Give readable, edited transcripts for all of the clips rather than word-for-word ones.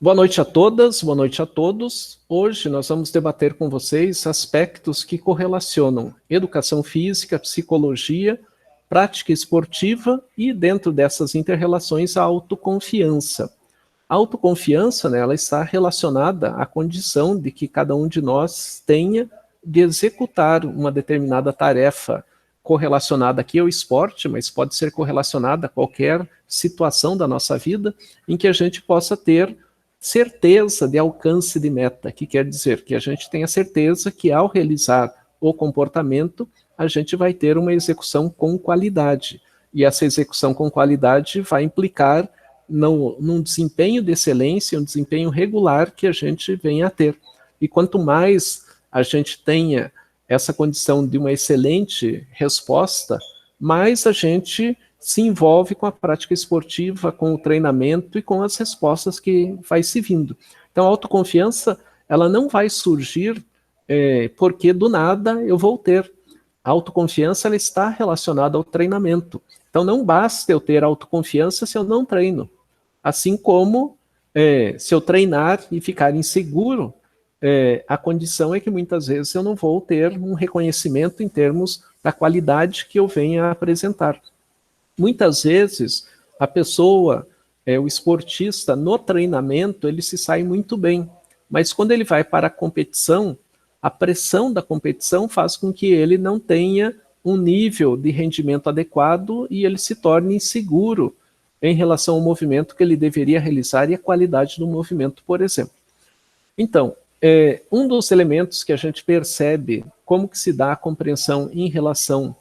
Boa noite a todas, boa noite a todos. Hoje nós vamos debater com vocês aspectos que correlacionam educação física, psicologia, prática esportiva e, dentro dessas interrelações, a autoconfiança. A autoconfiança, né, ela está relacionada à condição de que cada um de nós tenha de executar uma determinada tarefa correlacionada aqui ao esporte, mas pode ser correlacionada a qualquer situação da nossa vida em que a gente possa ter certeza de alcance de meta, que quer dizer que a gente tenha certeza que ao realizar o comportamento, a gente vai ter uma execução com qualidade. E essa execução com qualidade vai implicar num desempenho de excelência, um desempenho regular que a gente venha a ter. E quanto mais a gente tenha essa condição de uma excelente resposta, mais a gente se envolve com a prática esportiva, com o treinamento e com as respostas que vai se vindo. Então, a autoconfiança, ela não vai surgir porque do nada eu vou ter. A autoconfiança, ela está relacionada ao treinamento. Então, não basta eu ter autoconfiança se eu não treino. Assim como se eu treinar e ficar inseguro, a condição é que muitas vezes eu não vou ter um reconhecimento em termos da qualidade que eu venha a apresentar. Muitas vezes, a pessoa, o esportista, no treinamento, ele se sai muito bem. Mas quando ele vai para a competição, a pressão da competição faz com que ele não tenha um nível de rendimento adequado e ele se torne inseguro em relação ao movimento que ele deveria realizar e a qualidade do movimento, por exemplo. Então, um dos elementos que a gente percebe como que se dá a compreensão em relação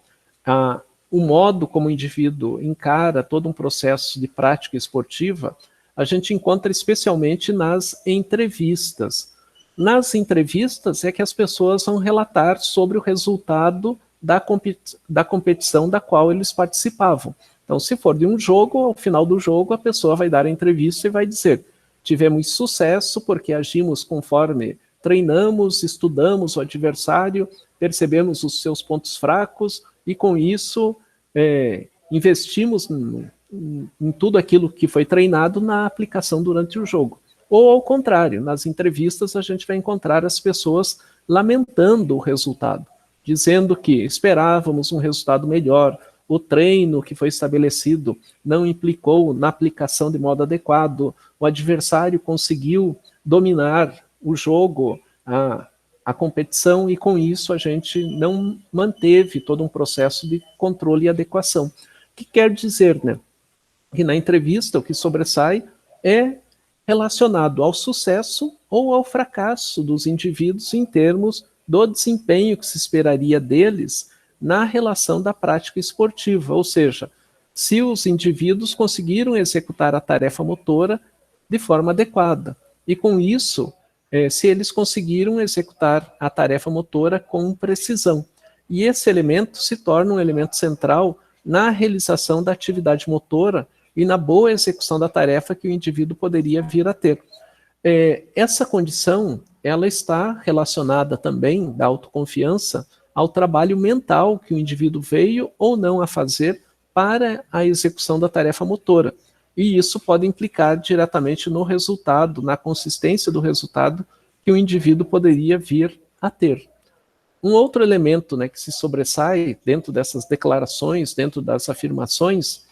a o modo como o indivíduo encara todo um processo de prática esportiva, a gente encontra especialmente nas entrevistas. Nas entrevistas é que as pessoas vão relatar sobre o resultado da competição da qual eles participavam. Então, se for de um jogo, ao final do jogo, a pessoa vai dar a entrevista e vai dizer: tivemos sucesso porque agimos conforme treinamos, estudamos o adversário, percebemos os seus pontos fracos, e com isso investimos em tudo aquilo que foi treinado na aplicação durante o jogo. Ou ao contrário, nas entrevistas a gente vai encontrar as pessoas lamentando o resultado, dizendo que esperávamos um resultado melhor, o treino que foi estabelecido não implicou na aplicação de modo adequado, o adversário conseguiu dominar o jogo, a competição, e com isso a gente não manteve todo um processo de controle e adequação. O que quer dizer, né? Que na entrevista o que sobressai é relacionado ao sucesso ou ao fracasso dos indivíduos em termos do desempenho que se esperaria deles na relação da prática esportiva, ou seja, se os indivíduos conseguiram executar a tarefa motora de forma adequada. E com isso, se eles conseguiram executar a tarefa motora com precisão. E esse elemento se torna um elemento central na realização da atividade motora e na boa execução da tarefa que o indivíduo poderia vir a ter. Essa condição, ela está relacionada também, da autoconfiança, ao trabalho mental que o indivíduo veio ou não a fazer para a execução da tarefa motora. E isso pode implicar diretamente no resultado, na consistência do resultado que o indivíduo poderia vir a ter. Um outro elemento, né, que se sobressai dentro dessas declarações, dentro das afirmações,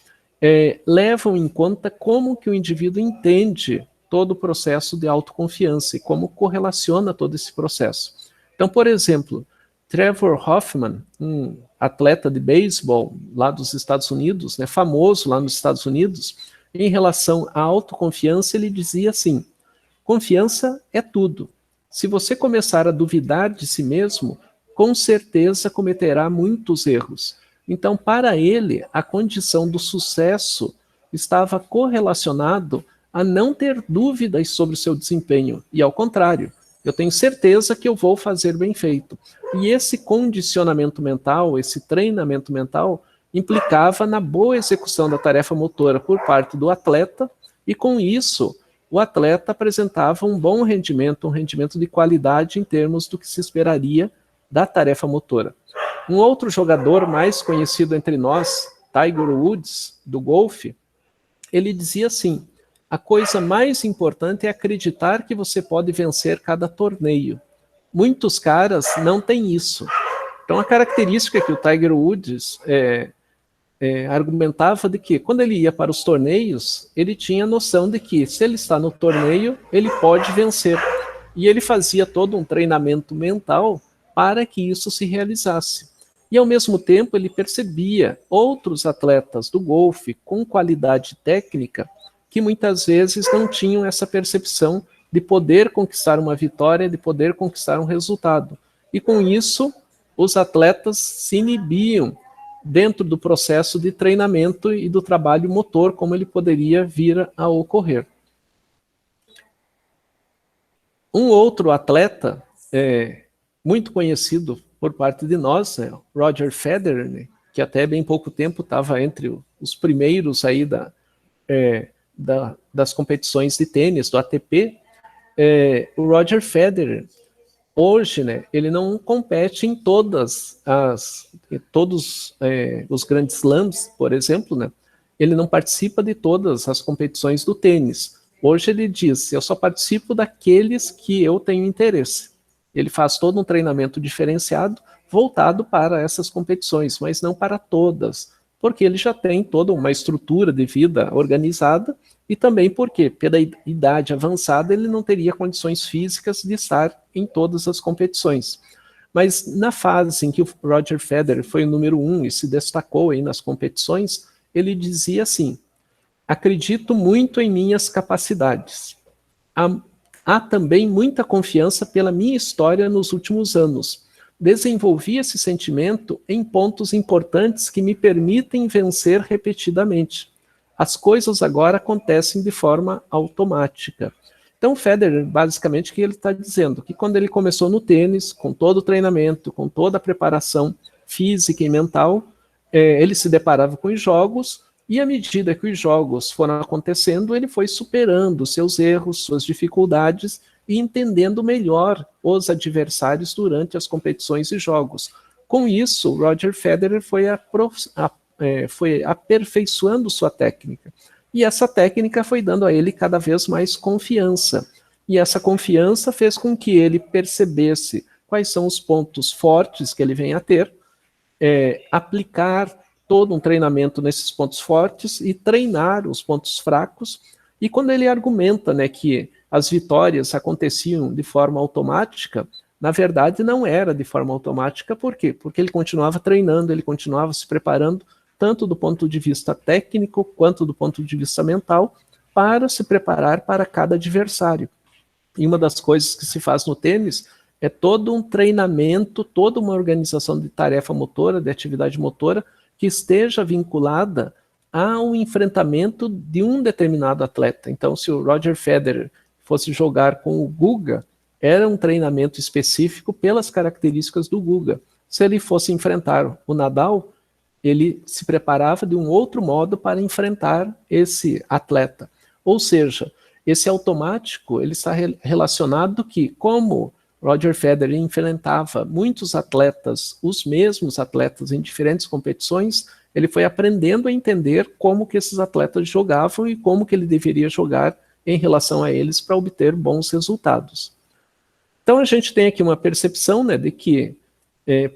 levam em conta como que o indivíduo entende todo o processo de autoconfiança e como correlaciona todo esse processo. Então, por exemplo, Trevor Hoffman, um atleta de beisebol lá dos Estados Unidos, né, famoso lá nos Estados Unidos, em relação à autoconfiança, ele dizia assim: confiança é tudo. Se você começar a duvidar de si mesmo, com certeza cometerá muitos erros. Então, para ele, a condição do sucesso estava correlacionado a não ter dúvidas sobre o seu desempenho. E ao contrário, eu tenho certeza que eu vou fazer bem feito. E esse condicionamento mental, esse treinamento mental, implicava na boa execução da tarefa motora por parte do atleta, e com isso o atleta apresentava um bom rendimento, um rendimento de qualidade em termos do que se esperaria da tarefa motora. Um outro jogador mais conhecido entre nós, Tiger Woods, do golfe, ele dizia assim, a coisa mais importante é acreditar que você pode vencer cada torneio. Muitos caras não têm isso. Então, a característica que o Tiger Woods argumentava de que, quando ele ia para os torneios, ele tinha noção de que, se ele está no torneio, ele pode vencer. E ele fazia todo um treinamento mental para que isso se realizasse. E, ao mesmo tempo, ele percebia outros atletas do golfe com qualidade técnica que muitas vezes não tinham essa percepção de poder conquistar uma vitória, de poder conquistar um resultado. E com isso, os atletas se inibiam dentro do processo de treinamento e do trabalho motor, como ele poderia vir a ocorrer. Um outro atleta muito conhecido por parte de nós, Roger Federer, né, que até bem pouco tempo estava entre os primeiros aí das competições de tênis, do ATP. O Roger Federer, hoje, né, ele não compete em todos os grandes slams, por exemplo, né, ele não participa de todas as competições do tênis. Hoje ele diz, eu só participo daqueles que eu tenho interesse. Ele faz todo um treinamento diferenciado, voltado para essas competições, mas não para todas, porque ele já tem toda uma estrutura de vida organizada, e também porque, pela idade avançada, ele não teria condições físicas de estar em todas as competições. Mas na fase em que o Roger Federer foi o número 1 e se destacou aí nas competições, ele dizia assim, acredito muito em minhas capacidades. Há também muita confiança pela minha história nos últimos anos. Desenvolvi esse sentimento em pontos importantes que me permitem vencer repetidamente. As coisas agora acontecem de forma automática. Então, Federer, basicamente, o que ele está dizendo? Que quando ele começou no tênis, com todo o treinamento, com toda a preparação física e mental, ele se deparava com os jogos, e à medida que os jogos foram acontecendo, ele foi superando seus erros, suas dificuldades, e entendendo melhor os adversários durante as competições e jogos. Com isso, Roger Federer foi aperfeiçoando sua técnica. E essa técnica foi dando a ele cada vez mais confiança. E essa confiança fez com que ele percebesse quais são os pontos fortes que ele vem a ter, aplicar todo um treinamento nesses pontos fortes e treinar os pontos fracos. E quando ele argumenta, né, que as vitórias aconteciam de forma automática, na verdade não era de forma automática. Por quê? Porque ele continuava treinando, ele continuava se preparando, tanto do ponto de vista técnico quanto do ponto de vista mental, para se preparar para cada adversário. E uma das coisas que se faz no tênis é todo um treinamento, toda uma organização de tarefa motora, de atividade motora, que esteja vinculada ao enfrentamento de um determinado atleta. Então, se o Roger Federer fosse jogar com o Guga, era um treinamento específico pelas características do Guga. Se ele fosse enfrentar o Nadal, ele se preparava de um outro modo para enfrentar esse atleta. Ou seja, esse automático ele está relacionado que, como Roger Federer enfrentava muitos atletas, os mesmos atletas em diferentes competições, ele foi aprendendo a entender como que esses atletas jogavam e como que ele deveria jogar em relação a eles para obter bons resultados. Então a gente tem aqui uma percepção, né, de que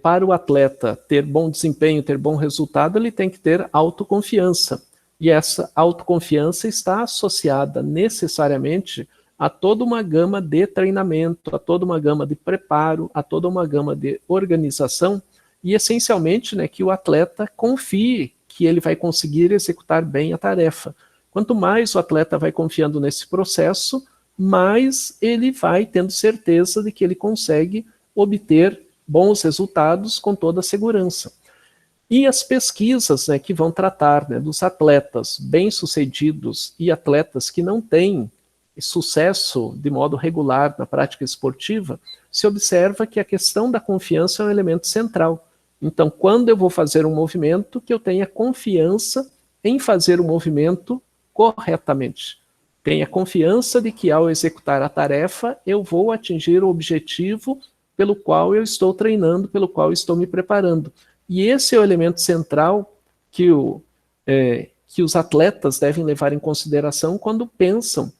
para o atleta ter bom desempenho, ter bom resultado, ele tem que ter autoconfiança. E essa autoconfiança está associada necessariamente a toda uma gama de treinamento, a toda uma gama de preparo, a toda uma gama de organização, e essencialmente, né, que o atleta confie que ele vai conseguir executar bem a tarefa. Quanto mais o atleta vai confiando nesse processo, mais ele vai tendo certeza de que ele consegue obter bons resultados com toda a segurança. E as pesquisas, né, que vão tratar, né, dos atletas bem-sucedidos e atletas que não têm sucesso de modo regular na prática esportiva, se observa que a questão da confiança é um elemento central. Então, quando eu vou fazer um movimento, que eu tenha confiança em fazer o movimento corretamente. Tenha confiança de que ao executar a tarefa, eu vou atingir o objetivo pelo qual eu estou treinando, pelo qual eu estou me preparando. E esse é o elemento central que que os atletas devem levar em consideração quando pensam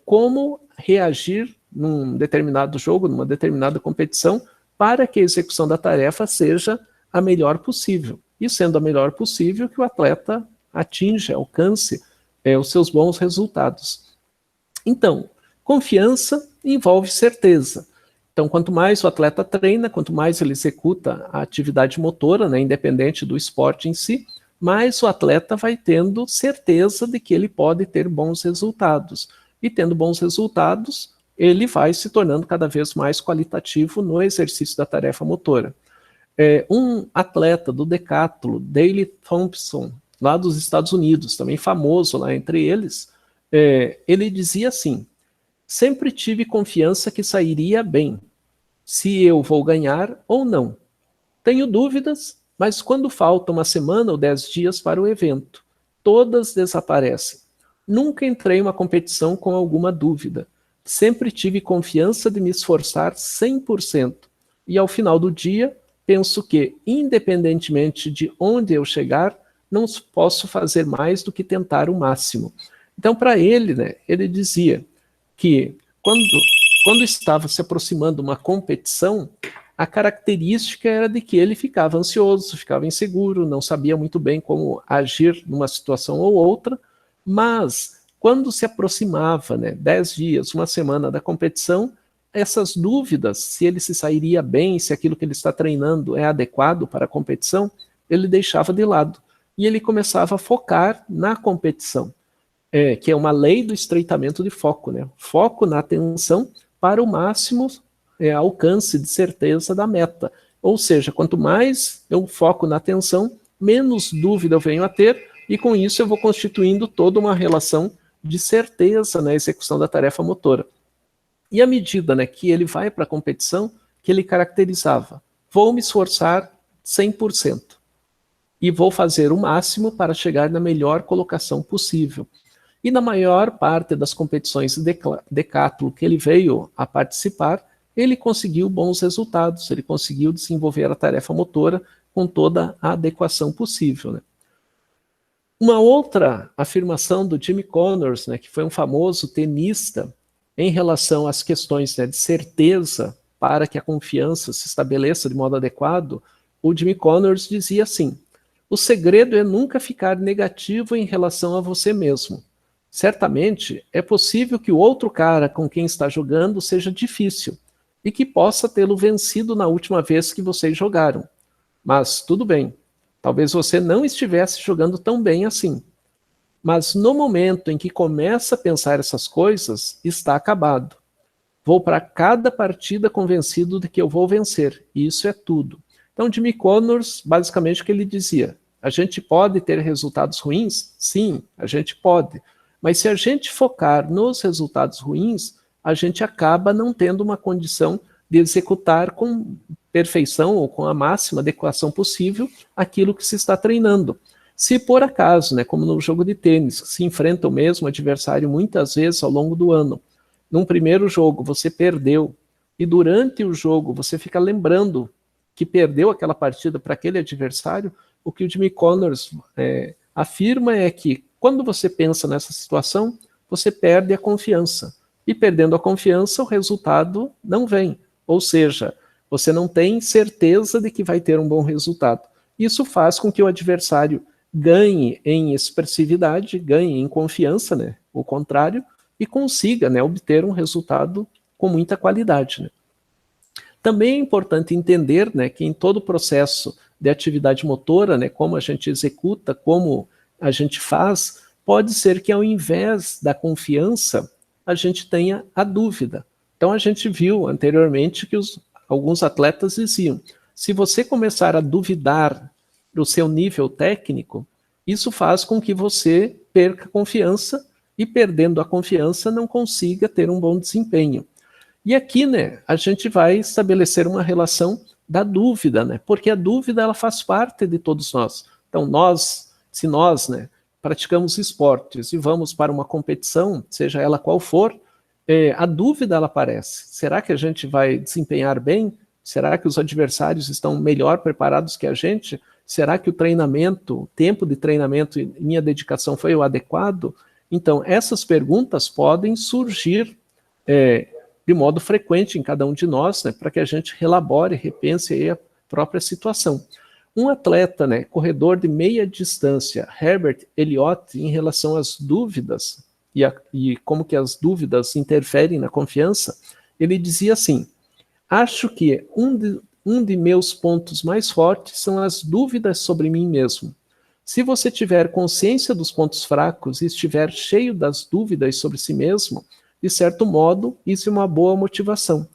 como reagir num determinado jogo, numa determinada competição, para que a execução da tarefa seja a melhor possível. E sendo a melhor possível, que o atleta atinja, alcance os seus bons resultados. Então, confiança envolve certeza. Então, quanto mais o atleta treina, quanto mais ele executa a atividade motora, né, independente do esporte em si, mais o atleta vai tendo certeza de que ele pode ter bons resultados. E tendo bons resultados, ele vai se tornando cada vez mais qualitativo no exercício da tarefa motora. Um atleta do decátulo, Daley Thompson, lá dos Estados Unidos, também famoso lá entre eles, ele dizia assim: sempre tive confiança que sairia bem, se eu vou ganhar ou não. Tenho dúvidas, mas quando falta uma semana ou 10 dias para o evento, todas desaparecem. Nunca entrei em uma competição com alguma dúvida. Sempre tive confiança de me esforçar 100%. E ao final do dia, penso que, independentemente de onde eu chegar, não posso fazer mais do que tentar o máximo. Então, para ele, né, ele dizia que quando estava se aproximando uma competição, a característica era de que ele ficava ansioso, ficava inseguro, não sabia muito bem como agir numa situação ou outra, mas quando se aproximava, né, 10 dias, uma semana da competição, essas dúvidas, se ele se sairia bem, se aquilo que ele está treinando é adequado para a competição, ele deixava de lado. E ele começava a focar na competição, que é uma lei do estreitamento de foco, né? Foco na atenção para o máximo alcance de certeza da meta. Ou seja, quanto mais eu foco na atenção, menos dúvida eu venho a ter, e com isso eu vou constituindo toda uma relação de certeza na execução da tarefa motora. E à medida, né, que ele vai para a competição, que ele caracterizava: vou me esforçar 100% e vou fazer o máximo para chegar na melhor colocação possível. E na maior parte das competições de decátulo que ele veio a participar, ele conseguiu bons resultados, ele conseguiu desenvolver a tarefa motora com toda a adequação possível, né? Uma outra afirmação do Jimmy Connors, né, que foi um famoso tenista, em relação às questões, né, de certeza para que a confiança se estabeleça de modo adequado, o Jimmy Connors dizia assim: o segredo é nunca ficar negativo em relação a você mesmo. Certamente é possível que o outro cara com quem está jogando seja difícil e que possa tê-lo vencido na última vez que vocês jogaram. Mas tudo bem, talvez você não estivesse jogando tão bem assim. Mas no momento em que começa a pensar essas coisas, está acabado. Vou para cada partida convencido de que eu vou vencer, e isso é tudo. Então, Jimmy Connors, basicamente o que ele dizia: a gente pode ter resultados ruins? Sim, a gente pode. Mas se a gente focar nos resultados ruins, a gente acaba não tendo uma condição de executar com perfeição ou com a máxima adequação possível aquilo que se está treinando. Se por acaso, né, como no jogo de tênis, se enfrenta o mesmo adversário muitas vezes ao longo do ano, num primeiro jogo você perdeu, e durante o jogo você fica lembrando que perdeu aquela partida para aquele adversário, o que o Jimmy Connors afirma é que quando você pensa nessa situação, você perde a confiança. E perdendo a confiança, o resultado não vem. Ou seja, você não tem certeza de que vai ter um bom resultado. Isso faz com que o adversário ganhe em expressividade, ganhe em confiança, né? O contrário, e consiga, né, obter um resultado com muita qualidade, né? Também é importante entender, né, que em todo o processo de atividade motora, né, como a gente executa, como a gente faz, pode ser que ao invés da confiança, a gente tenha a dúvida. Então a gente viu anteriormente que alguns atletas diziam: se você começar a duvidar do seu nível técnico, isso faz com que você perca a confiança, e perdendo a confiança não consiga ter um bom desempenho. E aqui, né, a gente vai estabelecer uma relação da dúvida, né, porque a dúvida ela faz parte de todos nós. Então se nós, né, praticamos esportes e vamos para uma competição, seja ela qual for, a dúvida ela aparece. Será que a gente vai desempenhar bem? Será que os adversários estão melhor preparados que a gente? Será que o tempo de treinamento e minha dedicação foi o adequado? Então, essas perguntas podem surgir de modo frequente em cada um de nós, né, para que a gente relabore, repense aí a própria situação. Um atleta, né, corredor de meia distância, Herbert Elliott, em relação às dúvidas e como que as dúvidas interferem na confiança, ele dizia assim: acho que um de meus pontos mais fortes são as dúvidas sobre mim mesmo. Se você tiver consciência dos pontos fracos e estiver cheio das dúvidas sobre si mesmo, de certo modo, isso é uma boa motivação.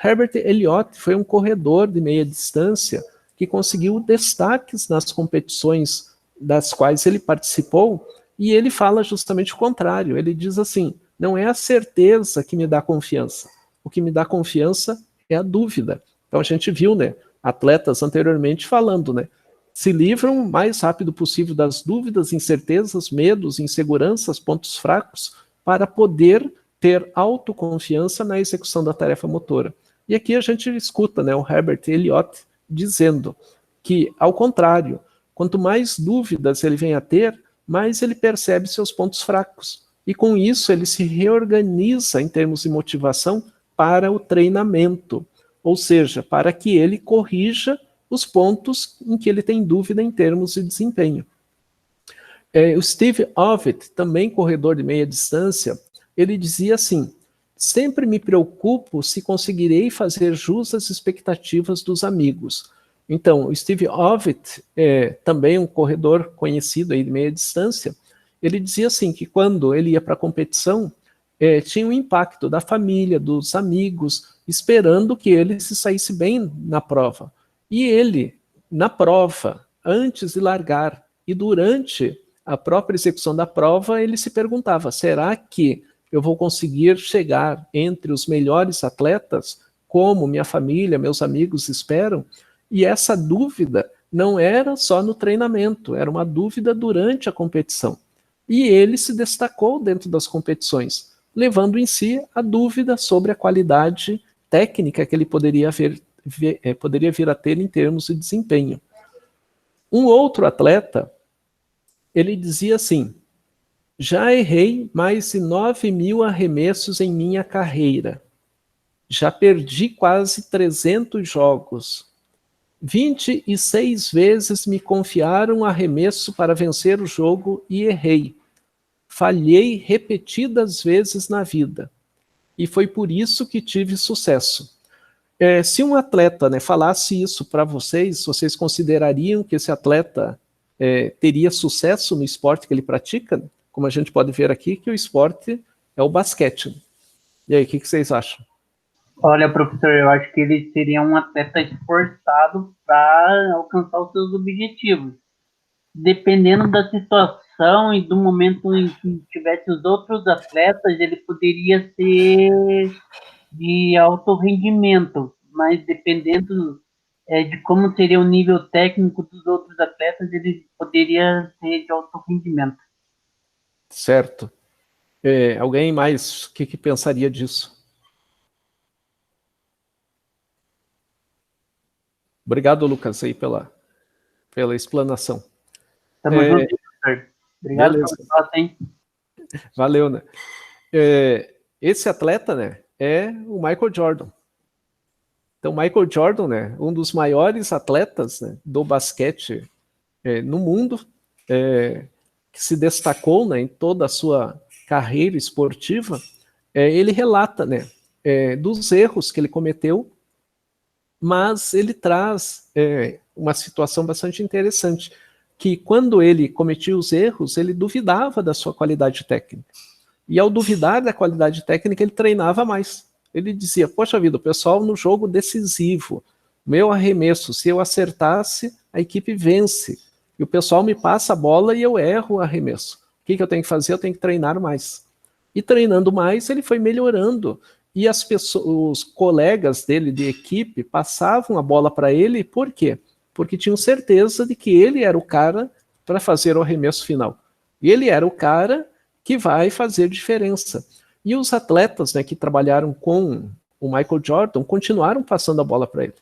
Herbert Elliott foi um corredor de meia distância que conseguiu destaques nas competições das quais ele participou, e ele fala justamente o contrário. Ele diz assim: não é a certeza que me dá confiança. O que me dá confiança é a dúvida. Então a gente viu, né, atletas anteriormente falando, né, se livram o mais rápido possível das dúvidas, incertezas, medos, inseguranças, pontos fracos, para poder ter autoconfiança na execução da tarefa motora. E aqui a gente escuta, né, o Herbert Elliott dizendo que, ao contrário, quanto mais dúvidas ele vem a ter, mais ele percebe seus pontos fracos. E com isso ele se reorganiza em termos de motivação para o treinamento, ou seja, para que ele corrija os pontos em que ele tem dúvida em termos de desempenho. O Steve Ovett, também corredor de meia distância, ele dizia assim: sempre me preocupo se conseguirei fazer jus às expectativas dos amigos. Então, o Steve Ovett, também um corredor conhecido aí de meia distância, ele dizia assim que quando ele ia para a competição, tinha um impacto da família, dos amigos, esperando que ele se saísse bem na prova. E ele, na prova, antes de largar e durante a própria execução da prova, ele se perguntava: será que eu vou conseguir chegar entre os melhores atletas, como minha família, meus amigos esperam? E essa dúvida não era só no treinamento, era uma dúvida durante a competição. E ele se destacou dentro das competições, levando em si a dúvida sobre a qualidade técnica que ele poderia vir a ter em termos de desempenho. Um outro atleta, ele dizia assim: já errei mais de 9.000 arremessos em minha carreira. Já perdi quase 300 jogos. 26 vezes me confiaram um arremesso para vencer o jogo e errei. Falhei repetidas vezes na vida. E foi por isso que tive sucesso. Se um atleta, né, falasse isso para vocês, vocês considerariam que esse atleta teria sucesso no esporte que ele pratica? Como a gente pode ver aqui, que o esporte é o basquete. E aí, o que vocês acham? Olha, professor, eu acho que ele seria um atleta esforçado para alcançar os seus objetivos. Dependendo da situação e do momento em que tivesse os outros atletas, ele poderia ser de alto rendimento, mas dependendo de como seria o nível técnico dos outros atletas, ele poderia ser de alto rendimento. Certo. Alguém mais, o que pensaria disso? Obrigado, Lucas, aí pela explanação. Tamo junto, professor. Obrigado pelo Beleza. espaço, hein? Valeu, né? Esse atleta, né, é o Michael Jordan. Então, Michael Jordan, né, um dos maiores atletas, né, do basquete no mundo, que se destacou, né, em toda a sua carreira esportiva, ele relata, né, dos erros que ele cometeu, mas ele traz uma situação bastante interessante, que quando ele cometia os erros, ele duvidava da sua qualidade técnica. E ao duvidar da qualidade técnica, ele treinava mais. Ele dizia: poxa vida, o pessoal no jogo decisivo, meu arremesso, se eu acertasse, a equipe vence. E o pessoal me passa a bola e eu erro o arremesso. O que eu tenho que fazer? Eu tenho que treinar mais. E treinando mais, ele foi melhorando. E as pessoas, os colegas dele de equipe passavam a bola para ele, por quê? Porque tinham certeza de que ele era o cara para fazer o arremesso final. E ele era o cara que vai fazer diferença. E os atletas, né, que trabalharam com o Michael Jordan continuaram passando a bola para ele.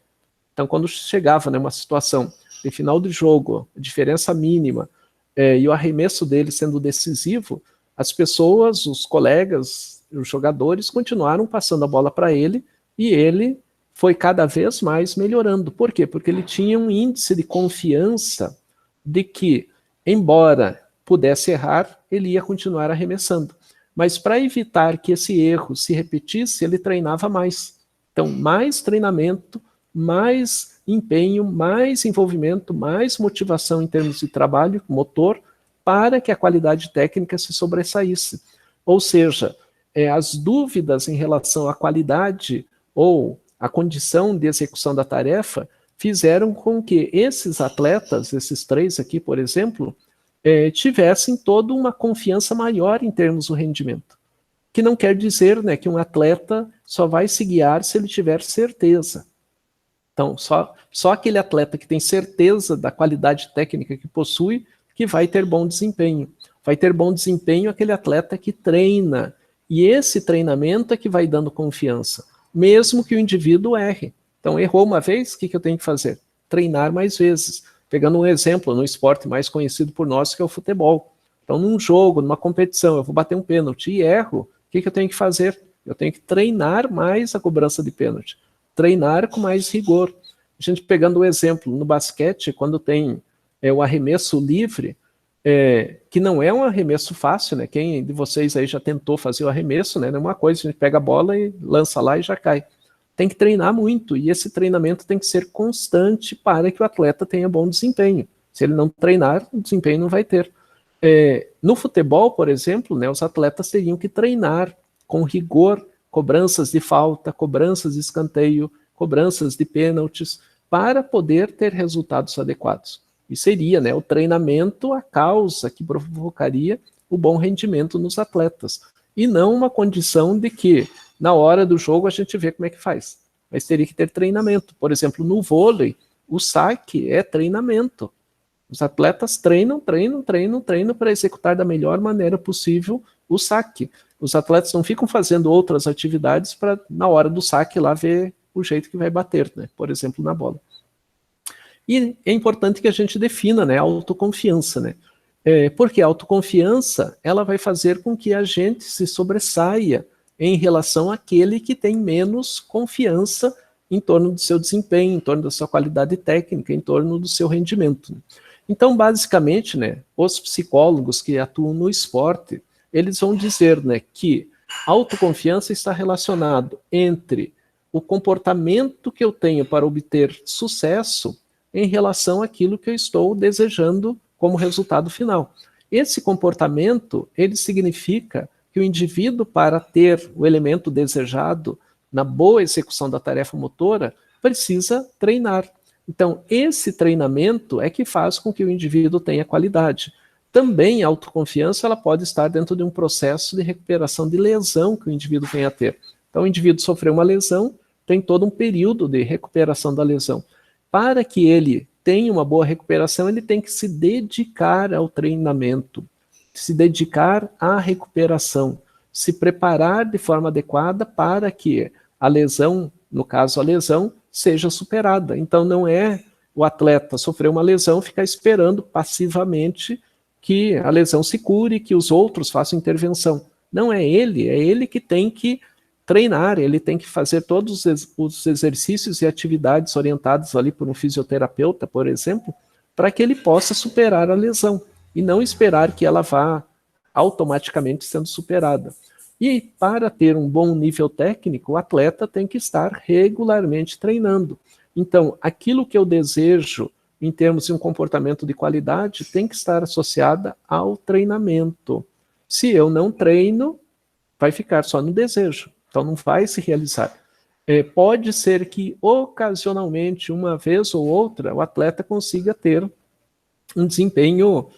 Então, quando chegava, né, uma situação de final de jogo, diferença mínima, e o arremesso dele sendo decisivo, as pessoas, os colegas, os jogadores continuaram passando a bola para ele, e ele foi cada vez mais melhorando. Por quê? Porque ele tinha um índice de confiança de que, embora pudesse errar, ele ia continuar arremessando. Mas para evitar que esse erro se repetisse, ele treinava mais. Então, mais treinamento, mais empenho, mais envolvimento, mais motivação em termos de trabalho, motor, para que a qualidade técnica se sobressaísse. Ou seja, as dúvidas em relação à qualidade ou à condição de execução da tarefa fizeram com que esses atletas, esses 3 aqui, por exemplo, tivessem toda uma confiança maior em termos do rendimento. Que não quer dizer, né, que um atleta só vai se guiar se ele tiver certeza. Então, só aquele atleta que tem certeza da qualidade técnica que possui, que vai ter bom desempenho. Vai ter bom desempenho aquele atleta que treina. E esse treinamento é que vai dando confiança, mesmo que o indivíduo erre. Então, errou uma vez, o que eu tenho que fazer? Treinar mais vezes. Pegando um exemplo no esporte mais conhecido por nós, que é o futebol. Então, num jogo, numa competição, eu vou bater um pênalti e erro, o que eu tenho que fazer? Eu tenho que treinar mais a cobrança de pênalti. Treinar com mais rigor. A gente pegando o exemplo, no basquete, quando tem o arremesso livre, que não é um arremesso fácil, né? Quem de vocês aí já tentou fazer o arremesso, né? Não é uma coisa, a gente pega a bola e lança lá e já cai. Tem que treinar muito, e esse treinamento tem que ser constante para que o atleta tenha bom desempenho. Se ele não treinar, o desempenho não vai ter. No futebol, por exemplo, né, os atletas teriam que treinar com rigor, cobranças de falta, cobranças de escanteio, cobranças de pênaltis, para poder ter resultados adequados. E seria, né, o treinamento a causa que provocaria o bom rendimento nos atletas. E não uma condição de que, na hora do jogo, a gente vê como é que faz. Mas teria que ter treinamento. Por exemplo, no vôlei, o saque é treinamento. Os atletas treinam para executar da melhor maneira possível o saque. Os atletas não ficam fazendo outras atividades para, na hora do saque, lá ver o jeito que vai bater, né? Por exemplo, na bola. E é importante que a gente defina, né, a autoconfiança, né? Porque a autoconfiança, ela vai fazer com que a gente se sobressaia em relação àquele que tem menos confiança em torno do seu desempenho, em torno da sua qualidade técnica, em torno do seu rendimento. Então, basicamente, né, os psicólogos que atuam no esporte, eles vão dizer, né, que a autoconfiança está relacionado entre o comportamento que eu tenho para obter sucesso em relação àquilo que eu estou desejando como resultado final. Esse comportamento, ele significa que o indivíduo, para ter o elemento desejado na boa execução da tarefa motora, precisa treinar. Então, esse treinamento é que faz com que o indivíduo tenha qualidade. Também a autoconfiança, ela pode estar dentro de um processo de recuperação de lesão que o indivíduo vem a ter. Então, o indivíduo sofreu uma lesão, tem todo um período de recuperação da lesão. Para que ele tenha uma boa recuperação, ele tem que se dedicar ao treinamento, se dedicar à recuperação, se preparar de forma adequada para que a lesão, no caso a lesão, seja superada. Então não é o atleta sofrer uma lesão, ficar esperando passivamente que a lesão se cure, que os outros façam intervenção. Não é ele que tem que treinar, ele tem que fazer todos os exercícios e atividades orientados ali por um fisioterapeuta, por exemplo, para que ele possa superar a lesão e não esperar que ela vá automaticamente sendo superada. E para ter um bom nível técnico, o atleta tem que estar regularmente treinando. Então, aquilo que eu desejo em termos de um comportamento de qualidade tem que estar associada ao treinamento. Se eu não treino, vai ficar só no desejo. Então não vai se realizar. Pode ser que ocasionalmente, uma vez ou outra, o atleta consiga ter um desempenho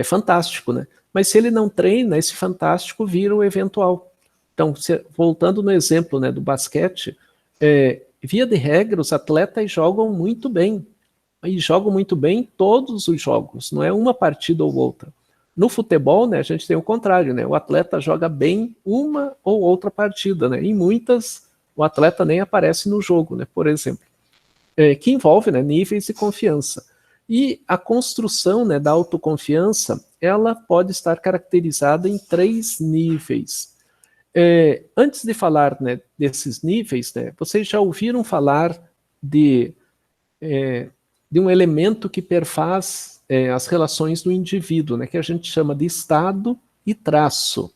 fantástico, né? Mas se ele não treina, esse fantástico vira o eventual. Então, voltando no exemplo, né, do basquete, via de regra, os atletas jogam muito bem. E jogam muito bem todos os jogos, não é uma partida ou outra. No futebol, né, a gente tem o contrário, né? O atleta joga bem uma ou outra partida, né? Em muitas, o atleta nem aparece no jogo, né? Por exemplo, que envolve, né, níveis de confiança. E a construção, né, da autoconfiança, ela pode estar caracterizada em 3 níveis. Antes de falar, né, desses níveis, né, vocês já ouviram falar de um elemento que perfaz as relações do indivíduo, né, que a gente chama de estado e traço.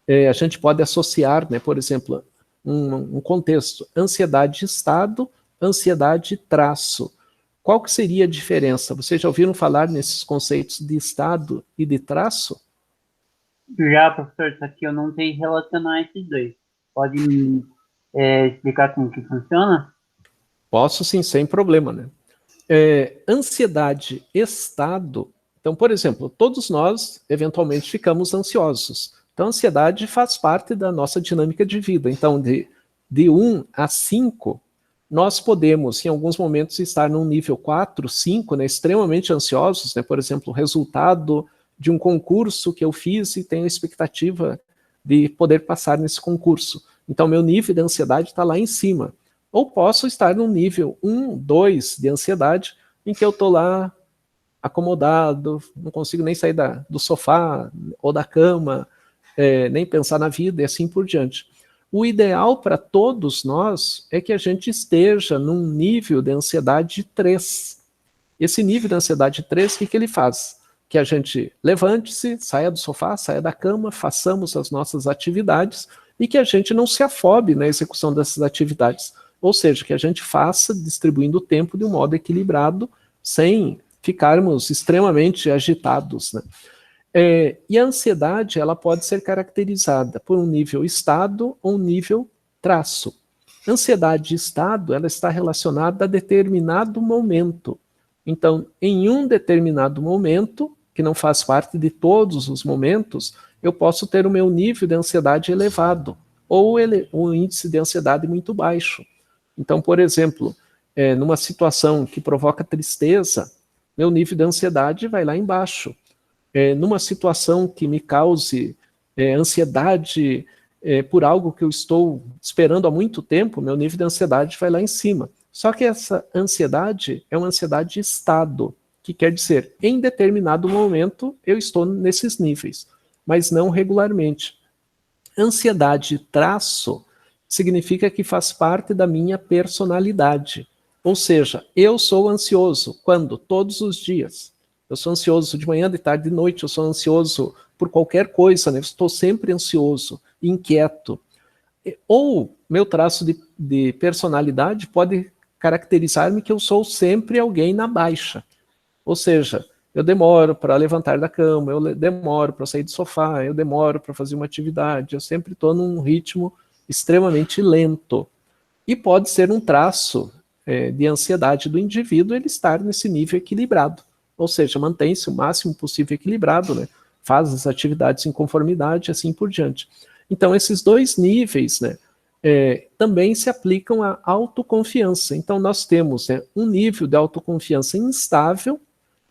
A gente pode associar, né, por exemplo, um contexto, ansiedade de estado, ansiedade de traço. Qual que seria a diferença? Vocês já ouviram falar nesses conceitos de estado e de traço? Já, professor, só que eu não sei relacionar esses dois. Pode me explicar como que funciona? Posso sim, sem problema, né? Ansiedade, estado. Então, por exemplo, todos nós eventualmente ficamos ansiosos. Então, a ansiedade faz parte da nossa dinâmica de vida. Então, de 1 a 5, nós podemos, em alguns momentos, estar num nível 4, 5, né, extremamente ansiosos, né, por exemplo, o resultado de um concurso que eu fiz e tenho expectativa de poder passar nesse concurso. Então, meu nível de ansiedade está lá em cima. Ou posso estar num nível 1, 2 de ansiedade, em que eu estou lá acomodado, não consigo nem sair do sofá ou da cama, nem pensar na vida e assim por diante. O ideal para todos nós é que a gente esteja num nível de ansiedade 3. Esse nível de ansiedade 3, o que ele faz? Que a gente levante-se, saia do sofá, saia da cama, façamos as nossas atividades e que a gente não se afobe na execução dessas atividades. Ou seja, que a gente faça distribuindo o tempo de um modo equilibrado, sem ficarmos extremamente agitados, né? E a ansiedade, ela pode ser caracterizada por um nível estado ou um nível traço. Ansiedade de estado, ela está relacionada a determinado momento. Então, em um determinado momento, que não faz parte de todos os momentos, eu posso ter o meu nível de ansiedade elevado, ou o índice de ansiedade muito baixo. Então, por exemplo, numa situação que provoca tristeza, meu nível de ansiedade vai lá embaixo. Numa situação que me cause ansiedade por algo que eu estou esperando há muito tempo, meu nível de ansiedade vai lá em cima. Só que essa ansiedade é uma ansiedade de estado, que quer dizer, em determinado momento eu estou nesses níveis, mas não regularmente. Ansiedade traço significa que faz parte da minha personalidade. Ou seja, eu sou ansioso. Quando? Todos os dias. Eu sou ansioso de manhã, de tarde, de noite. Eu sou ansioso por qualquer coisa, né? Estou sempre ansioso, inquieto. Ou meu traço de personalidade pode caracterizar-me que eu sou sempre alguém na baixa. Ou seja, eu demoro para levantar da cama, eu demoro para sair do sofá, eu demoro para fazer uma atividade, eu sempre estou num ritmo extremamente lento. E pode ser um traço de ansiedade do indivíduo ele estar nesse nível equilibrado. Ou seja, mantém-se o máximo possível equilibrado, né? Faz as atividades em conformidade, assim por diante. Então, esses 2 níveis, né, também se aplicam à autoconfiança. Então, nós temos um nível de autoconfiança instável,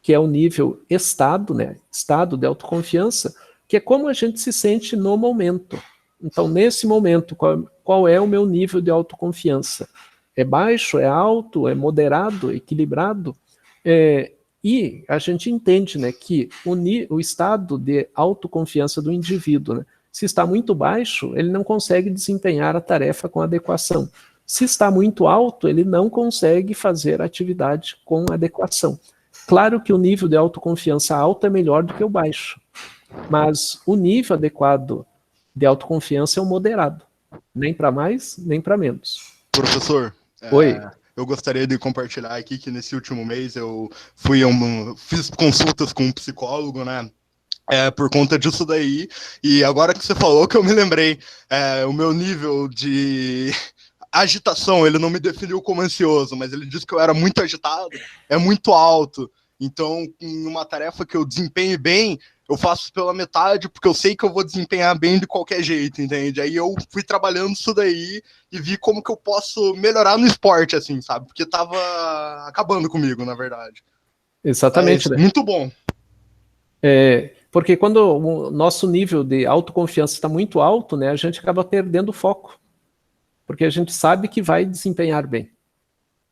que é o nível estado, né, estado de autoconfiança, que é como a gente se sente no momento. Então, nesse momento, qual é o meu nível de autoconfiança? É baixo, é alto, é moderado, equilibrado? E a gente entende, né, que o estado de autoconfiança do indivíduo, né, se está muito baixo, ele não consegue desempenhar a tarefa com adequação. Se está muito alto, ele não consegue fazer a atividade com adequação. Claro que o nível de autoconfiança alto é melhor do que o baixo, mas o nível adequado de autoconfiança é o moderado. Nem para mais, nem para menos. Professor, Oi. Eu gostaria de compartilhar aqui que nesse último mês eu fiz consultas com um psicólogo, né? Por conta disso daí. E agora que você falou que eu me lembrei, o meu nível de agitação, ele não me definiu como ansioso, mas ele disse que eu era muito agitado, é muito alto. Então, em uma tarefa que eu desempenhe bem, eu faço pela metade, porque eu sei que eu vou desempenhar bem de qualquer jeito, entende? Aí eu fui trabalhando isso daí e vi como que eu posso melhorar no esporte, assim, sabe? Porque tava acabando comigo, na verdade. Exatamente, né? Muito bom. Porque quando o nosso nível de autoconfiança está muito alto, né, a gente acaba perdendo o foco. Porque a gente sabe que vai desempenhar bem.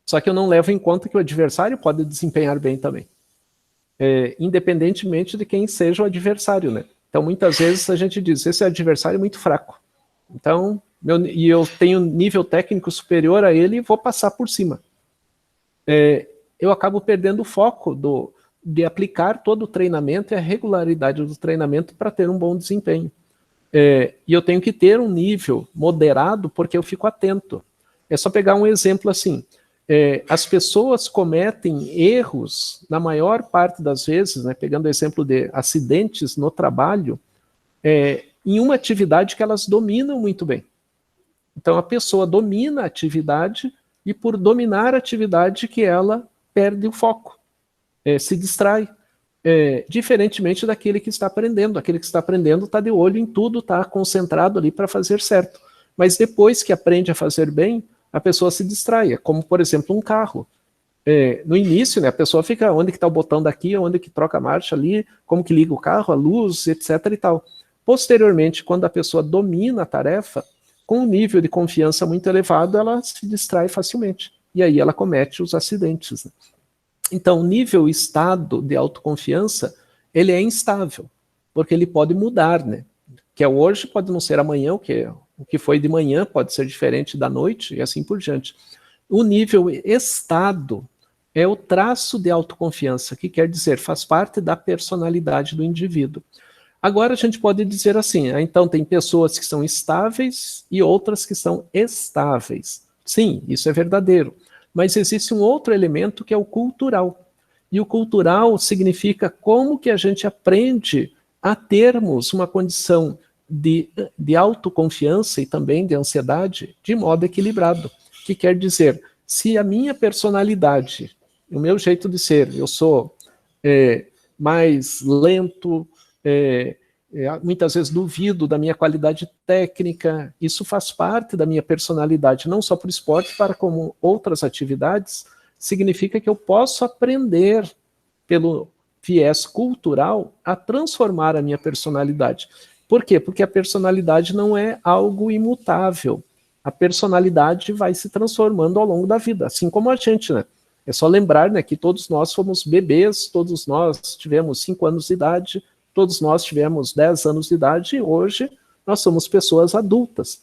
Só que eu não levo em conta que o adversário pode desempenhar bem também. independentemente de quem seja o adversário, né? Então, muitas vezes a gente diz, esse adversário é muito fraco. Então, eu tenho nível técnico superior a ele e vou passar por cima. Eu acabo perdendo o foco de aplicar todo o treinamento e a regularidade do treinamento para ter um bom desempenho. E eu tenho que ter um nível moderado porque eu fico atento. É só pegar um exemplo assim. As pessoas cometem erros, na maior parte das vezes, né, pegando o exemplo de acidentes no trabalho, em uma atividade que elas dominam muito bem. Então a pessoa domina a atividade e por dominar a atividade que ela perde o foco, se distrai. Diferentemente daquele que está aprendendo. Aquele que está aprendendo está de olho em tudo, está concentrado ali para fazer certo. Mas depois que aprende a fazer bem, a pessoa se distrai. Como, por exemplo, um carro. No início, né, a pessoa fica onde que está o botão daqui, onde que troca a marcha ali, como que liga o carro, a luz, etc. e tal. Posteriormente, quando a pessoa domina a tarefa, com um nível de confiança muito elevado, ela se distrai facilmente. E aí ela comete os acidentes, né? Então, o nível estado de autoconfiança, ele é instável, porque ele pode mudar, né? Que é hoje, pode não ser amanhã, o que foi de manhã pode ser diferente da noite, e assim por diante. O nível estado é o traço de autoconfiança, que quer dizer, faz parte da personalidade do indivíduo. Agora a gente pode dizer assim, então tem pessoas que são estáveis e outras que são estáveis. Sim, isso é verdadeiro. Mas existe um outro elemento que é o cultural. E o cultural significa como que a gente aprende a termos uma condição de autoconfiança e também de ansiedade de modo equilibrado. Que quer dizer, se a minha personalidade, o meu jeito de ser, eu sou mais lento, muitas vezes duvido da minha qualidade técnica, isso faz parte da minha personalidade, não só para o esporte, para como outras atividades, significa que eu posso aprender, pelo viés cultural, a transformar a minha personalidade. Por quê? Porque a personalidade não é algo imutável. A personalidade vai se transformando ao longo da vida, assim como a gente, né? É só lembrar, né, que todos nós fomos bebês, todos nós tivemos 5 anos de idade, todos nós tivemos 10 anos de idade e hoje nós somos pessoas adultas.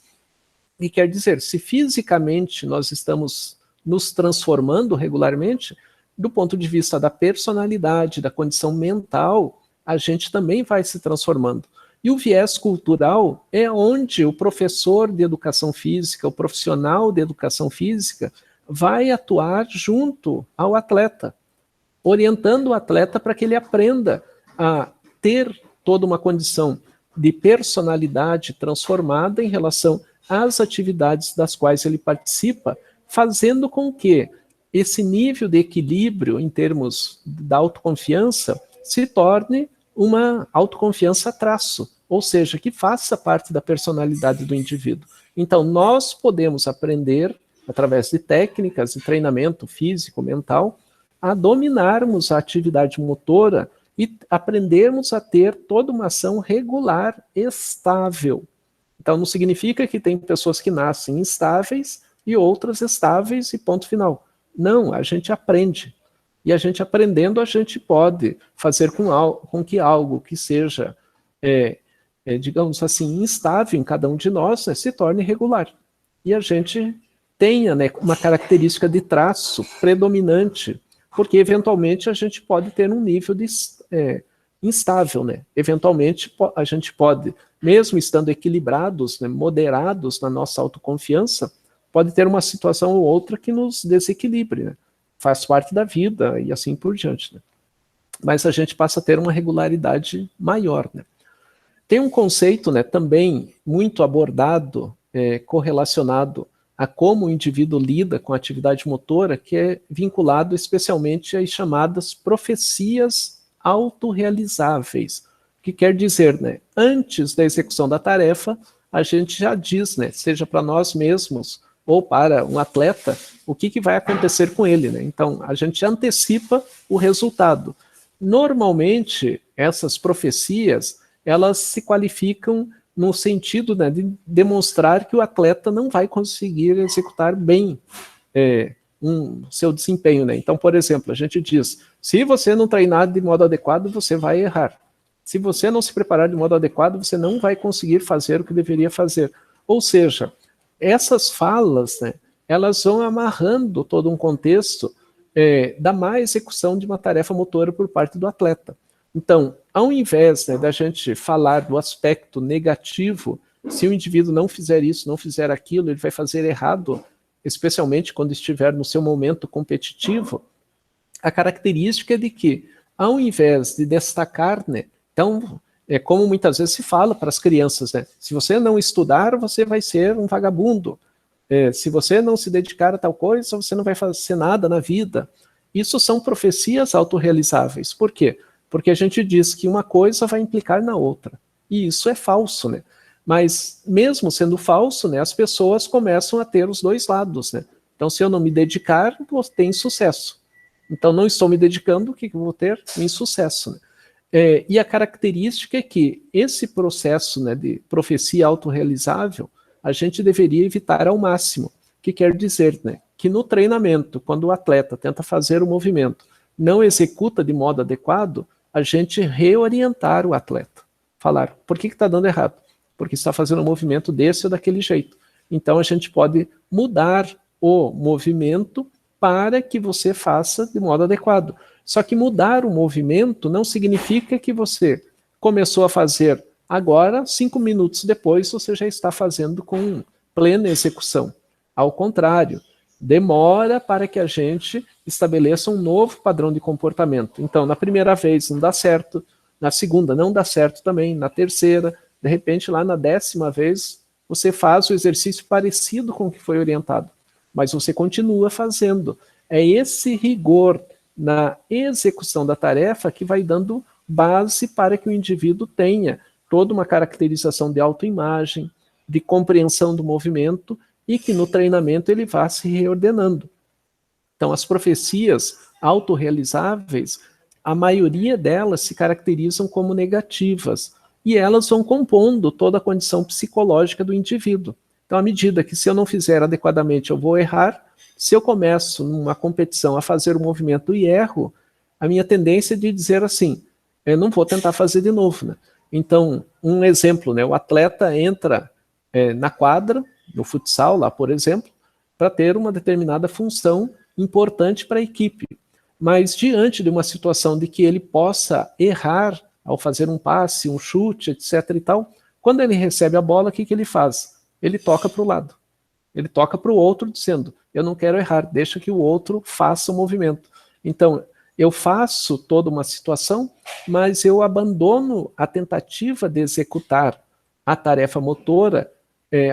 E quer dizer, se fisicamente nós estamos nos transformando regularmente, do ponto de vista da personalidade, da condição mental, a gente também vai se transformando. E o viés cultural é onde o professor de educação física, o profissional de educação física, vai atuar junto ao atleta, orientando o atleta para que ele aprenda a ter toda uma condição de personalidade transformada em relação às atividades das quais ele participa, fazendo com que esse nível de equilíbrio em termos da autoconfiança se torne uma autoconfiança traço, ou seja, que faça parte da personalidade do indivíduo. Então, nós podemos aprender, através de técnicas e treinamento físico, mental, a dominarmos a atividade motora e aprendermos a ter toda uma ação regular, estável. Então, não significa que tem pessoas que nascem instáveis e outras estáveis e ponto final. Não, a gente aprende. E a gente aprendendo, a gente pode fazer com que algo que seja, digamos assim, instável em cada um de nós, né, se torne regular. E a gente tenha, né, uma característica de traço predominante, porque eventualmente a gente pode ter um nível de instável, né? Eventualmente a gente pode, mesmo estando equilibrados, né, moderados na nossa autoconfiança, pode ter uma situação ou outra que nos desequilibre, né? Faz parte da vida e assim por diante, né? Mas a gente passa a ter uma regularidade maior, né? Tem um conceito, né, também muito abordado, correlacionado a como o indivíduo lida com a atividade motora, que é vinculado especialmente às chamadas profecias autorrealizáveis, que quer dizer, né, antes da execução da tarefa, a gente já diz, né, seja para nós mesmos ou para um atleta, o que vai acontecer com ele, né? Então, a gente antecipa o resultado. Normalmente, essas profecias, elas se qualificam no sentido, né, de demonstrar que o atleta não vai conseguir executar bem seu desempenho, né? Então, por exemplo, a gente diz, se você não treinar de modo adequado, você vai errar. Se você não se preparar de modo adequado, você não vai conseguir fazer o que deveria fazer. Ou seja, essas falas, né, elas vão amarrando todo um contexto da má execução de uma tarefa motora por parte do atleta. Então, ao invés, né, da gente falar do aspecto negativo, se o indivíduo não fizer isso, não fizer aquilo, ele vai fazer errado, especialmente quando estiver no seu momento competitivo, a característica é de que, ao invés de destacar, né, então, é como muitas vezes se fala para as crianças, né, se você não estudar, você vai ser um vagabundo. Se você não se dedicar a tal coisa, você não vai fazer nada na vida. Isso são profecias autorrealizáveis. Por quê? Porque a gente diz que uma coisa vai implicar na outra. E isso é falso, né? Mas, mesmo sendo falso, né, as pessoas começam a ter os dois lados, né? Então, se eu não me dedicar, vou ter insucesso. Então, não estou me dedicando, o que eu vou ter? Insucesso, né? E a característica é que esse processo, né, de profecia autorrealizável, a gente deveria evitar ao máximo. O que quer dizer, né, que no treinamento, quando o atleta tenta fazer o movimento, não executa de modo adequado, a gente reorientar o atleta. Falar, por que está dando errado? Porque está fazendo um movimento desse ou daquele jeito. Então a gente pode mudar o movimento para que você faça de modo adequado. Só que mudar o movimento não significa que você começou a fazer agora, 5 minutos depois, você já está fazendo com plena execução. Ao contrário, demora para que a gente estabeleça um novo padrão de comportamento. Então, na primeira vez não dá certo, na segunda não dá certo também, na terceira, de repente lá na 10ª vez, você faz o exercício parecido com o que foi orientado, mas você continua fazendo. É esse rigor na execução da tarefa que vai dando base para que o indivíduo tenha toda uma caracterização de autoimagem, de compreensão do movimento e que no treinamento ele vá se reordenando. Então, as profecias autorrealizáveis, a maioria delas se caracterizam como negativas e elas vão compondo toda a condição psicológica do indivíduo. Então, à medida que se eu não fizer adequadamente eu vou errar, se eu começo numa competição a fazer um movimento e erro, a minha tendência é de dizer assim, eu não vou tentar fazer de novo, né? Então, um exemplo, né, o atleta entra na quadra, no futsal lá, por exemplo, para ter uma determinada função importante para a equipe. Mas diante de uma situação de que ele possa errar ao fazer um passe, um chute, etc. e tal, quando ele recebe a bola, o que ele faz? Ele toca para o lado. Ele toca para o outro dizendo, eu não quero errar, deixa que o outro faça o movimento. Então, eu faço toda uma situação, mas eu abandono a tentativa de executar a tarefa motora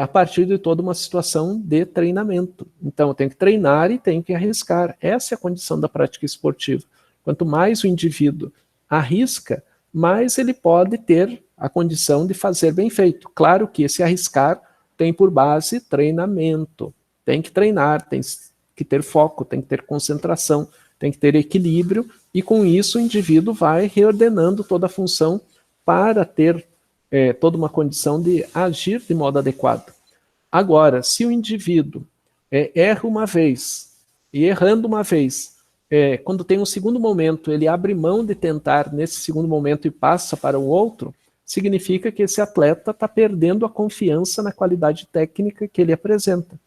a partir de toda uma situação de treinamento. Então, eu tenho que treinar e tenho que arriscar. Essa é a condição da prática esportiva. Quanto mais o indivíduo arrisca, mais ele pode ter a condição de fazer bem feito. Claro que esse arriscar tem por base treinamento. Tem que treinar, tem que ter foco, tem que ter concentração, tem que ter equilíbrio, e com isso o indivíduo vai reordenando toda a função para ter toda uma condição de agir de modo adequado. Agora, se o indivíduo erra uma vez, e errando uma vez, quando tem um segundo momento, ele abre mão de tentar nesse segundo momento e passa para o outro, significa que esse atleta está perdendo a confiança na qualidade técnica que ele apresenta.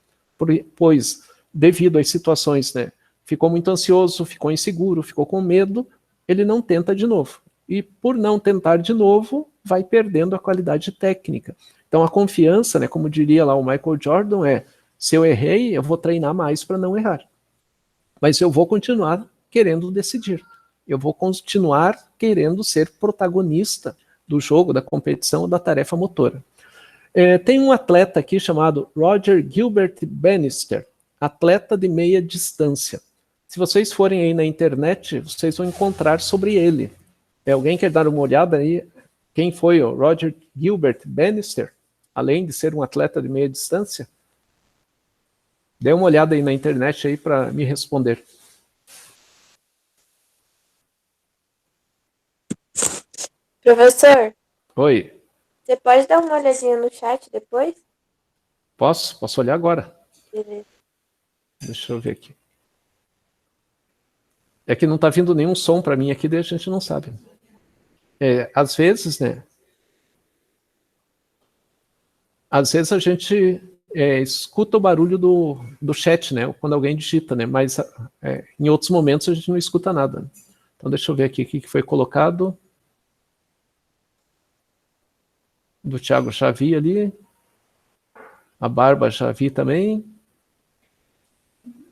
Pois, devido às situações, né, ficou muito ansioso, ficou inseguro, ficou com medo, ele não tenta de novo. E por não tentar de novo, vai perdendo a qualidade técnica. Então a confiança, né, como diria lá o Michael Jordan, se eu errei, eu vou treinar mais para não errar. Mas eu vou continuar querendo decidir. Eu vou continuar querendo ser protagonista do jogo, da competição, da tarefa motora. Tem um atleta aqui chamado Roger Gilbert Bannister, atleta de meia distância. Se vocês forem aí na internet, vocês vão encontrar sobre ele. Alguém quer dar uma olhada aí? Quem foi o Roger Gilbert Bannister? Além de ser um atleta de meia distância? Dê uma olhada aí na internet aí para me responder. Professor, Oi. você pode dar uma olhadinha no chat depois? Posso olhar agora. Beleza. Deixa eu ver aqui. É que não está vindo nenhum som para mim aqui, daí a gente não sabe. Às vezes, né? Às vezes a gente escuta o barulho do chat, né? Quando alguém digita, né? Mas em outros momentos a gente não escuta nada. Né? Então deixa eu ver aqui o que foi colocado. Do Thiago já vi ali. A Barba já vi também.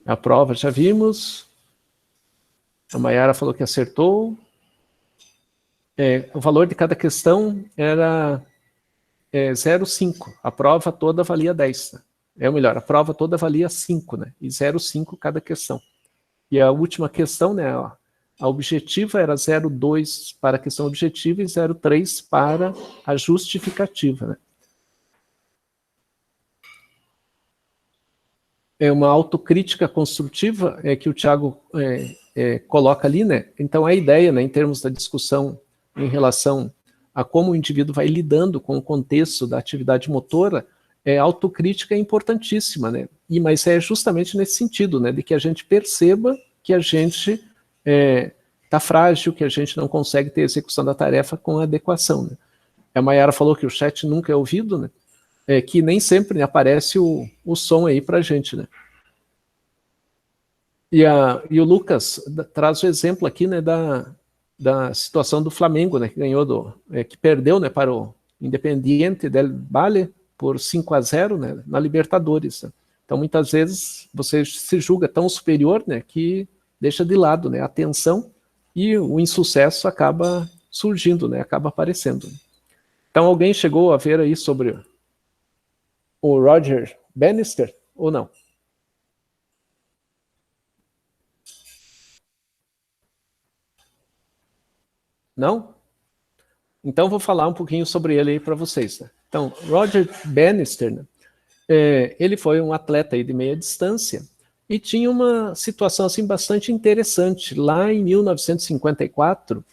A prova já vimos. A Mayara falou que acertou. O valor de cada questão era 0,5. A prova toda valia 10. Né? Ou melhor, a prova toda valia 5, né? E 0,5 cada questão. E a última questão, né? A objetiva era 0,2 para a questão objetiva e 0,3 para a justificativa, né? Uma autocrítica construtiva que o Thiago coloca ali, né? Então a ideia, né, em termos da discussão em relação a como o indivíduo vai lidando com o contexto da atividade motora, a autocrítica é importantíssima, né? Mas é justamente nesse sentido, né, de que a gente perceba que a gente está frágil, que a gente não consegue ter execução da tarefa com adequação, né? A Mayara falou que o chat nunca é ouvido, né? Que nem sempre, né, aparece o som aí para a gente, né? E o Lucas traz o exemplo aqui, né, da situação do Flamengo, né, que ganhou que perdeu, né, para o Independiente del Valle por 5-0, né, na Libertadores. Né? Então, muitas vezes, você se julga tão superior, né, que deixa de lado, né, a atenção e o insucesso acaba surgindo, né, acaba aparecendo. Então, alguém chegou a ver aí sobre o Roger Bannister ou não? Não? Então, vou falar um pouquinho sobre ele aí para vocês. Né? Então, Roger Bannister, né, ele foi um atleta aí de meia distância e tinha uma situação assim bastante interessante. Lá em 1954,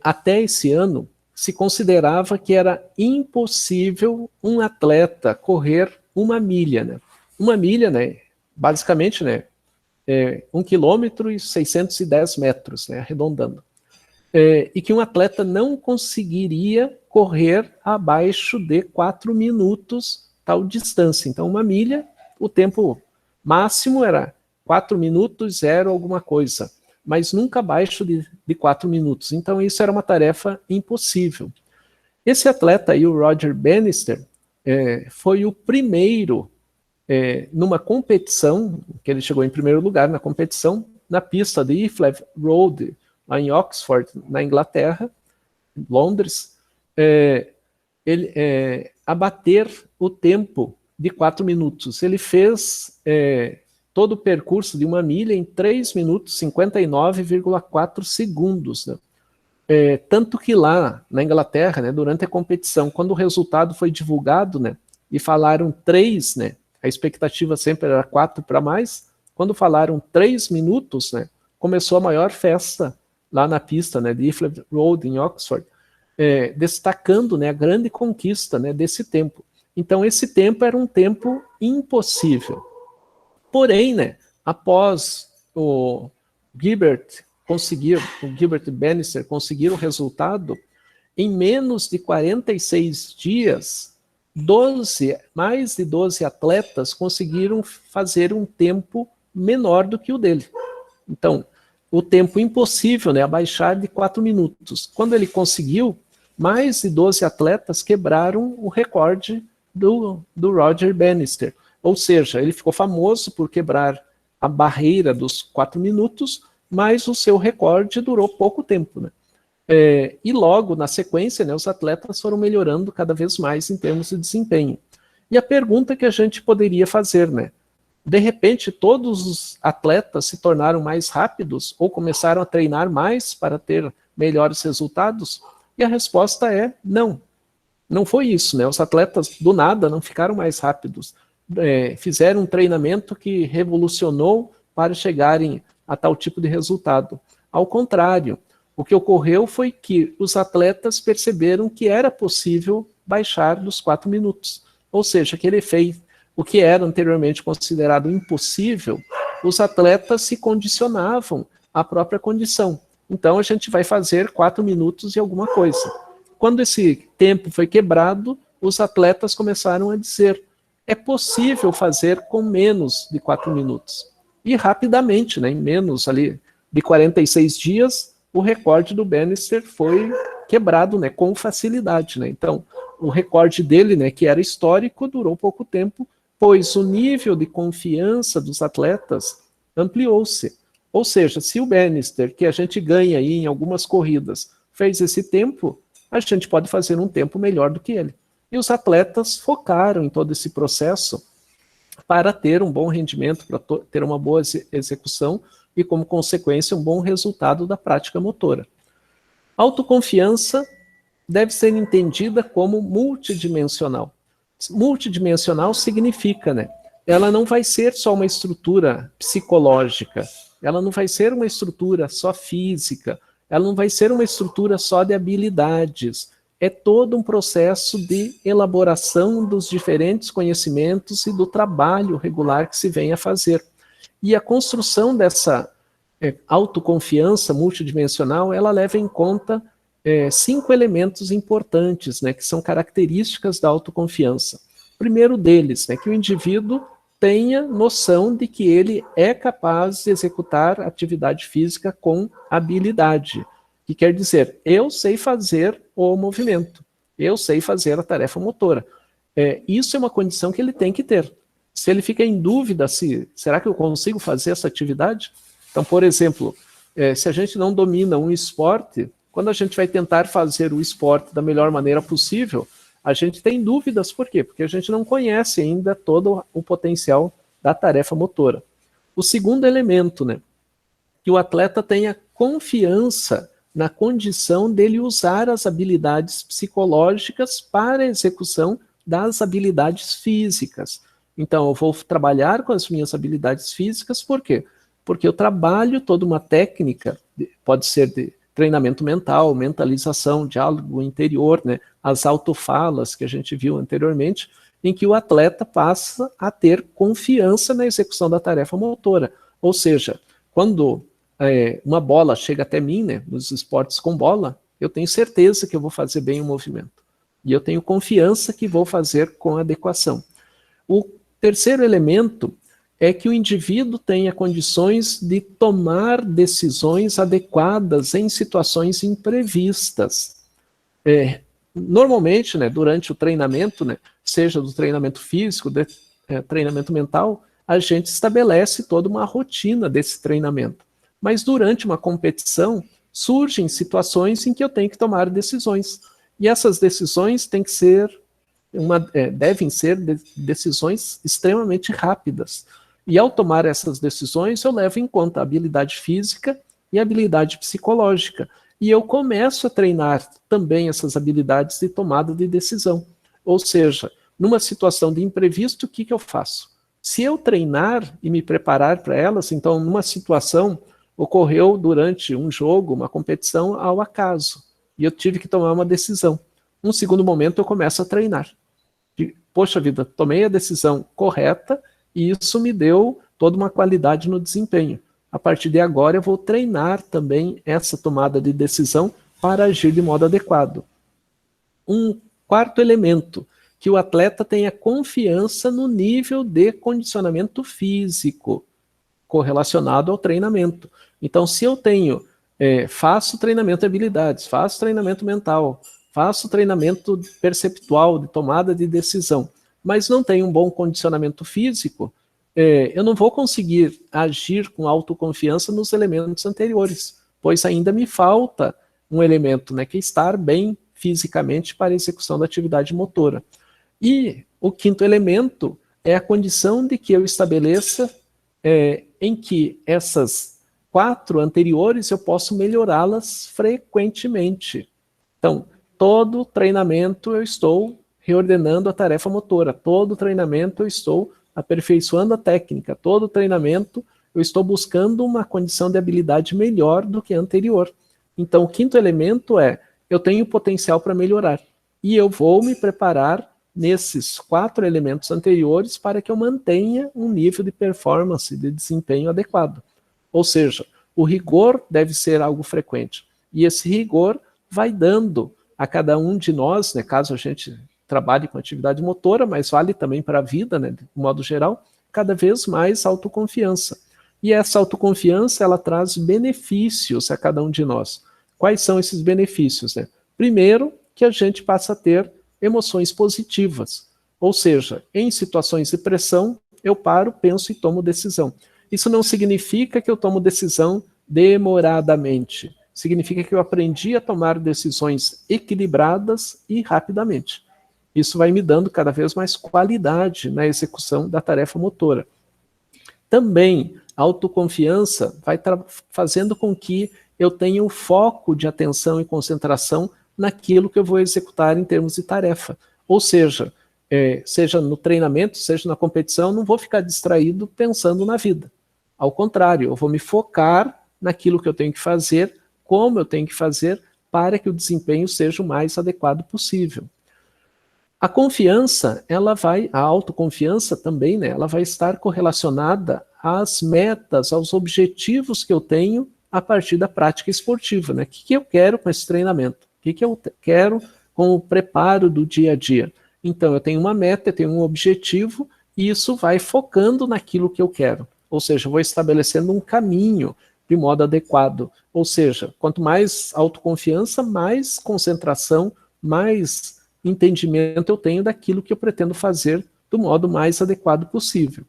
até esse ano, se considerava que era impossível um atleta correr uma milha. Né? Uma milha, né, basicamente, né, 1 quilômetro e 610 metros, né, arredondando. E que um atleta não conseguiria correr abaixo de 4 minutos tal distância. Então, uma milha, o tempo máximo era 4 minutos, 0 alguma coisa, mas nunca abaixo de 4 minutos. Então, isso era uma tarefa impossível. Esse atleta aí, o Roger Bannister, foi o primeiro numa competição, que ele chegou em primeiro lugar na competição, na pista de Iflev Road, lá em Oxford, na Inglaterra, Londres, a bater o tempo de 4 minutos. Ele fez todo o percurso de uma milha em 3 minutos e 59,4 segundos. Né? Tanto que lá na Inglaterra, né, durante a competição, quando o resultado foi divulgado, né, e falaram 3, né, a expectativa sempre era 4 para mais, quando falaram 3 minutos, né, começou a maior festa lá na pista, né, de Iflev Road, em Oxford, destacando, né, a grande conquista, né, desse tempo. Então, esse tempo era um tempo impossível. Porém, né, após o Gilbert Bannister conseguir o resultado, em menos de 46 dias, mais de 12 atletas conseguiram fazer um tempo menor do que o dele. Então, o tempo impossível, né, abaixar de 4 minutos. Quando ele conseguiu, mais de 12 atletas quebraram o recorde do Roger Bannister. Ou seja, ele ficou famoso por quebrar a barreira dos 4 minutos, mas o seu recorde durou pouco tempo. Né? E logo, na sequência, né, os atletas foram melhorando cada vez mais em termos de desempenho. E a pergunta que a gente poderia fazer, né? De repente, todos os atletas se tornaram mais rápidos ou começaram a treinar mais para ter melhores resultados? E a resposta é não. Não foi isso, né? Os atletas, do nada, não ficaram mais rápidos. Fizeram um treinamento que revolucionou para chegarem a tal tipo de resultado. Ao contrário, o que ocorreu foi que os atletas perceberam que era possível baixar dos 4 minutos. Ou seja, que ele fez o que era anteriormente considerado impossível, os atletas se condicionavam a própria condição. Então, a gente vai fazer 4 minutos e alguma coisa. Quando esse tempo foi quebrado, os atletas começaram a dizer, é possível fazer com menos de 4 minutos. E rapidamente, né, em menos ali de 46 dias, o recorde do Bannister foi quebrado, né, com facilidade. Né? Então, o recorde dele, né, que era histórico, durou pouco tempo, pois o nível de confiança dos atletas ampliou-se. Ou seja, se o Bannister, que a gente ganha aí em algumas corridas, fez esse tempo, a gente pode fazer um tempo melhor do que ele. E os atletas focaram em todo esse processo para ter um bom rendimento, para ter uma boa execução e, como consequência, um bom resultado da prática motora. Autoconfiança deve ser entendida como multidimensional. Multidimensional significa, né? Ela não vai ser só uma estrutura psicológica, ela não vai ser uma estrutura só física, ela não vai ser uma estrutura só de habilidades. É todo um processo de elaboração dos diferentes conhecimentos e do trabalho regular que se vem a fazer. E a construção dessa autoconfiança multidimensional, ela leva em conta 5 elementos importantes, né, que são características da autoconfiança. O primeiro deles, né, que o indivíduo tenha noção de que ele é capaz de executar atividade física com habilidade, que quer dizer, eu sei fazer o movimento, eu sei fazer a tarefa motora. Isso é uma condição que ele tem que ter. Se ele fica em dúvida se, será que eu consigo fazer essa atividade? Então, por exemplo, se a gente não domina um esporte, quando a gente vai tentar fazer o esporte da melhor maneira possível, a gente tem dúvidas. Por quê? Porque a gente não conhece ainda todo o potencial da tarefa motora. O segundo elemento, né, que o atleta tenha confiança na condição dele usar as habilidades psicológicas para a execução das habilidades físicas. Então, eu vou trabalhar com as minhas habilidades físicas, por quê? Porque eu trabalho toda uma técnica, pode ser de treinamento mental, mentalização, diálogo interior, né? As autofalas que a gente viu anteriormente, em que o atleta passa a ter confiança na execução da tarefa motora. Ou seja, quando uma bola chega até mim, né, nos esportes com bola, eu tenho certeza que eu vou fazer bem o movimento. E eu tenho confiança que vou fazer com adequação. O terceiro elemento é que o indivíduo tenha condições de tomar decisões adequadas em situações imprevistas. Normalmente, né, durante o treinamento, né, seja do treinamento físico, treinamento mental, a gente estabelece toda uma rotina desse treinamento. Mas durante uma competição, surgem situações em que eu tenho que tomar decisões. E essas decisões têm que ser devem ser decisões extremamente rápidas. E ao tomar essas decisões, eu levo em conta a habilidade física e a habilidade psicológica. E eu começo a treinar também essas habilidades de tomada de decisão. Ou seja, numa situação de imprevisto, o que eu faço? Se eu treinar e me preparar para elas, então numa situação ocorreu durante um jogo, uma competição ao acaso, e eu tive que tomar uma decisão. Num segundo momento eu começo a treinar. E, poxa vida, tomei a decisão correta e isso me deu toda uma qualidade no desempenho. A partir de agora eu vou treinar também essa tomada de decisão para agir de modo adequado. Um quarto elemento, que o atleta tenha confiança no nível de condicionamento físico correlacionado ao treinamento. Então, se eu tenho, faço treinamento de habilidades, faço treinamento mental, faço treinamento perceptual, de tomada de decisão, mas não tenho um bom condicionamento físico, eu não vou conseguir agir com autoconfiança nos elementos anteriores, pois ainda me falta um elemento, né, que é estar bem fisicamente para a execução da atividade motora. E o quinto elemento é a condição de que eu estabeleça em que essas 4 anteriores eu posso melhorá-las frequentemente. Então, todo treinamento eu estou reordenando a tarefa motora, todo treinamento eu estou aperfeiçoando a técnica, todo treinamento eu estou buscando uma condição de habilidade melhor do que a anterior. Então, o quinto elemento é, eu tenho potencial para melhorar, e eu vou me preparar nesses 4 elementos anteriores para que eu mantenha um nível de performance, de desempenho adequado. Ou seja, O rigor deve ser algo frequente. E esse rigor vai dando a cada um de nós, né, caso a gente trabalhe com atividade motora, mas vale também para a vida, né, de modo geral, cada vez mais autoconfiança. E essa autoconfiança, ela traz benefícios a cada um de nós. Quais são esses benefícios, né? Primeiro, que a gente passa a ter emoções positivas. Ou seja, em situações de pressão, eu paro, penso e tomo decisão. Isso não significa que eu tomo decisão demoradamente. Significa que eu aprendi a tomar decisões equilibradas e rapidamente. Isso vai me dando cada vez mais qualidade na execução da tarefa motora. Também, a autoconfiança vai fazendo com que eu tenha um foco de atenção e concentração naquilo que eu vou executar em termos de tarefa. Ou seja, seja no treinamento, seja na competição, não vou ficar distraído pensando na vida. Ao contrário, eu vou me focar naquilo que eu tenho que fazer, como eu tenho que fazer, para que o desempenho seja o mais adequado possível. A confiança, a autoconfiança também, né, ela vai estar correlacionada às metas, aos objetivos que eu tenho a partir da prática esportiva, né? O que eu quero com esse treinamento? O que eu quero com o preparo do dia a dia? Então, eu tenho uma meta, eu tenho um objetivo, e isso vai focando naquilo que eu quero. Ou seja, eu vou estabelecendo um caminho de modo adequado. Ou seja, quanto mais autoconfiança, mais concentração, mais entendimento eu tenho daquilo que eu pretendo fazer do modo mais adequado possível.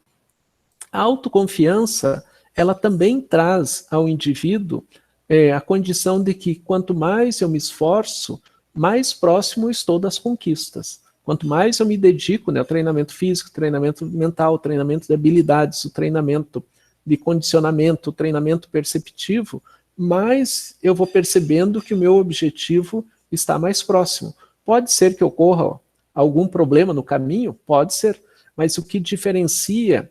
A autoconfiança, ela também traz ao indivíduo a condição de que quanto mais eu me esforço, mais próximo eu estou das conquistas. Quanto mais eu me dedico, né, ao treinamento físico, treinamento mental, treinamento de habilidades, o treinamento de condicionamento, o treinamento perceptivo, mais eu vou percebendo que o meu objetivo está mais próximo. Pode ser que ocorra algum problema no caminho? Pode ser, mas o que diferencia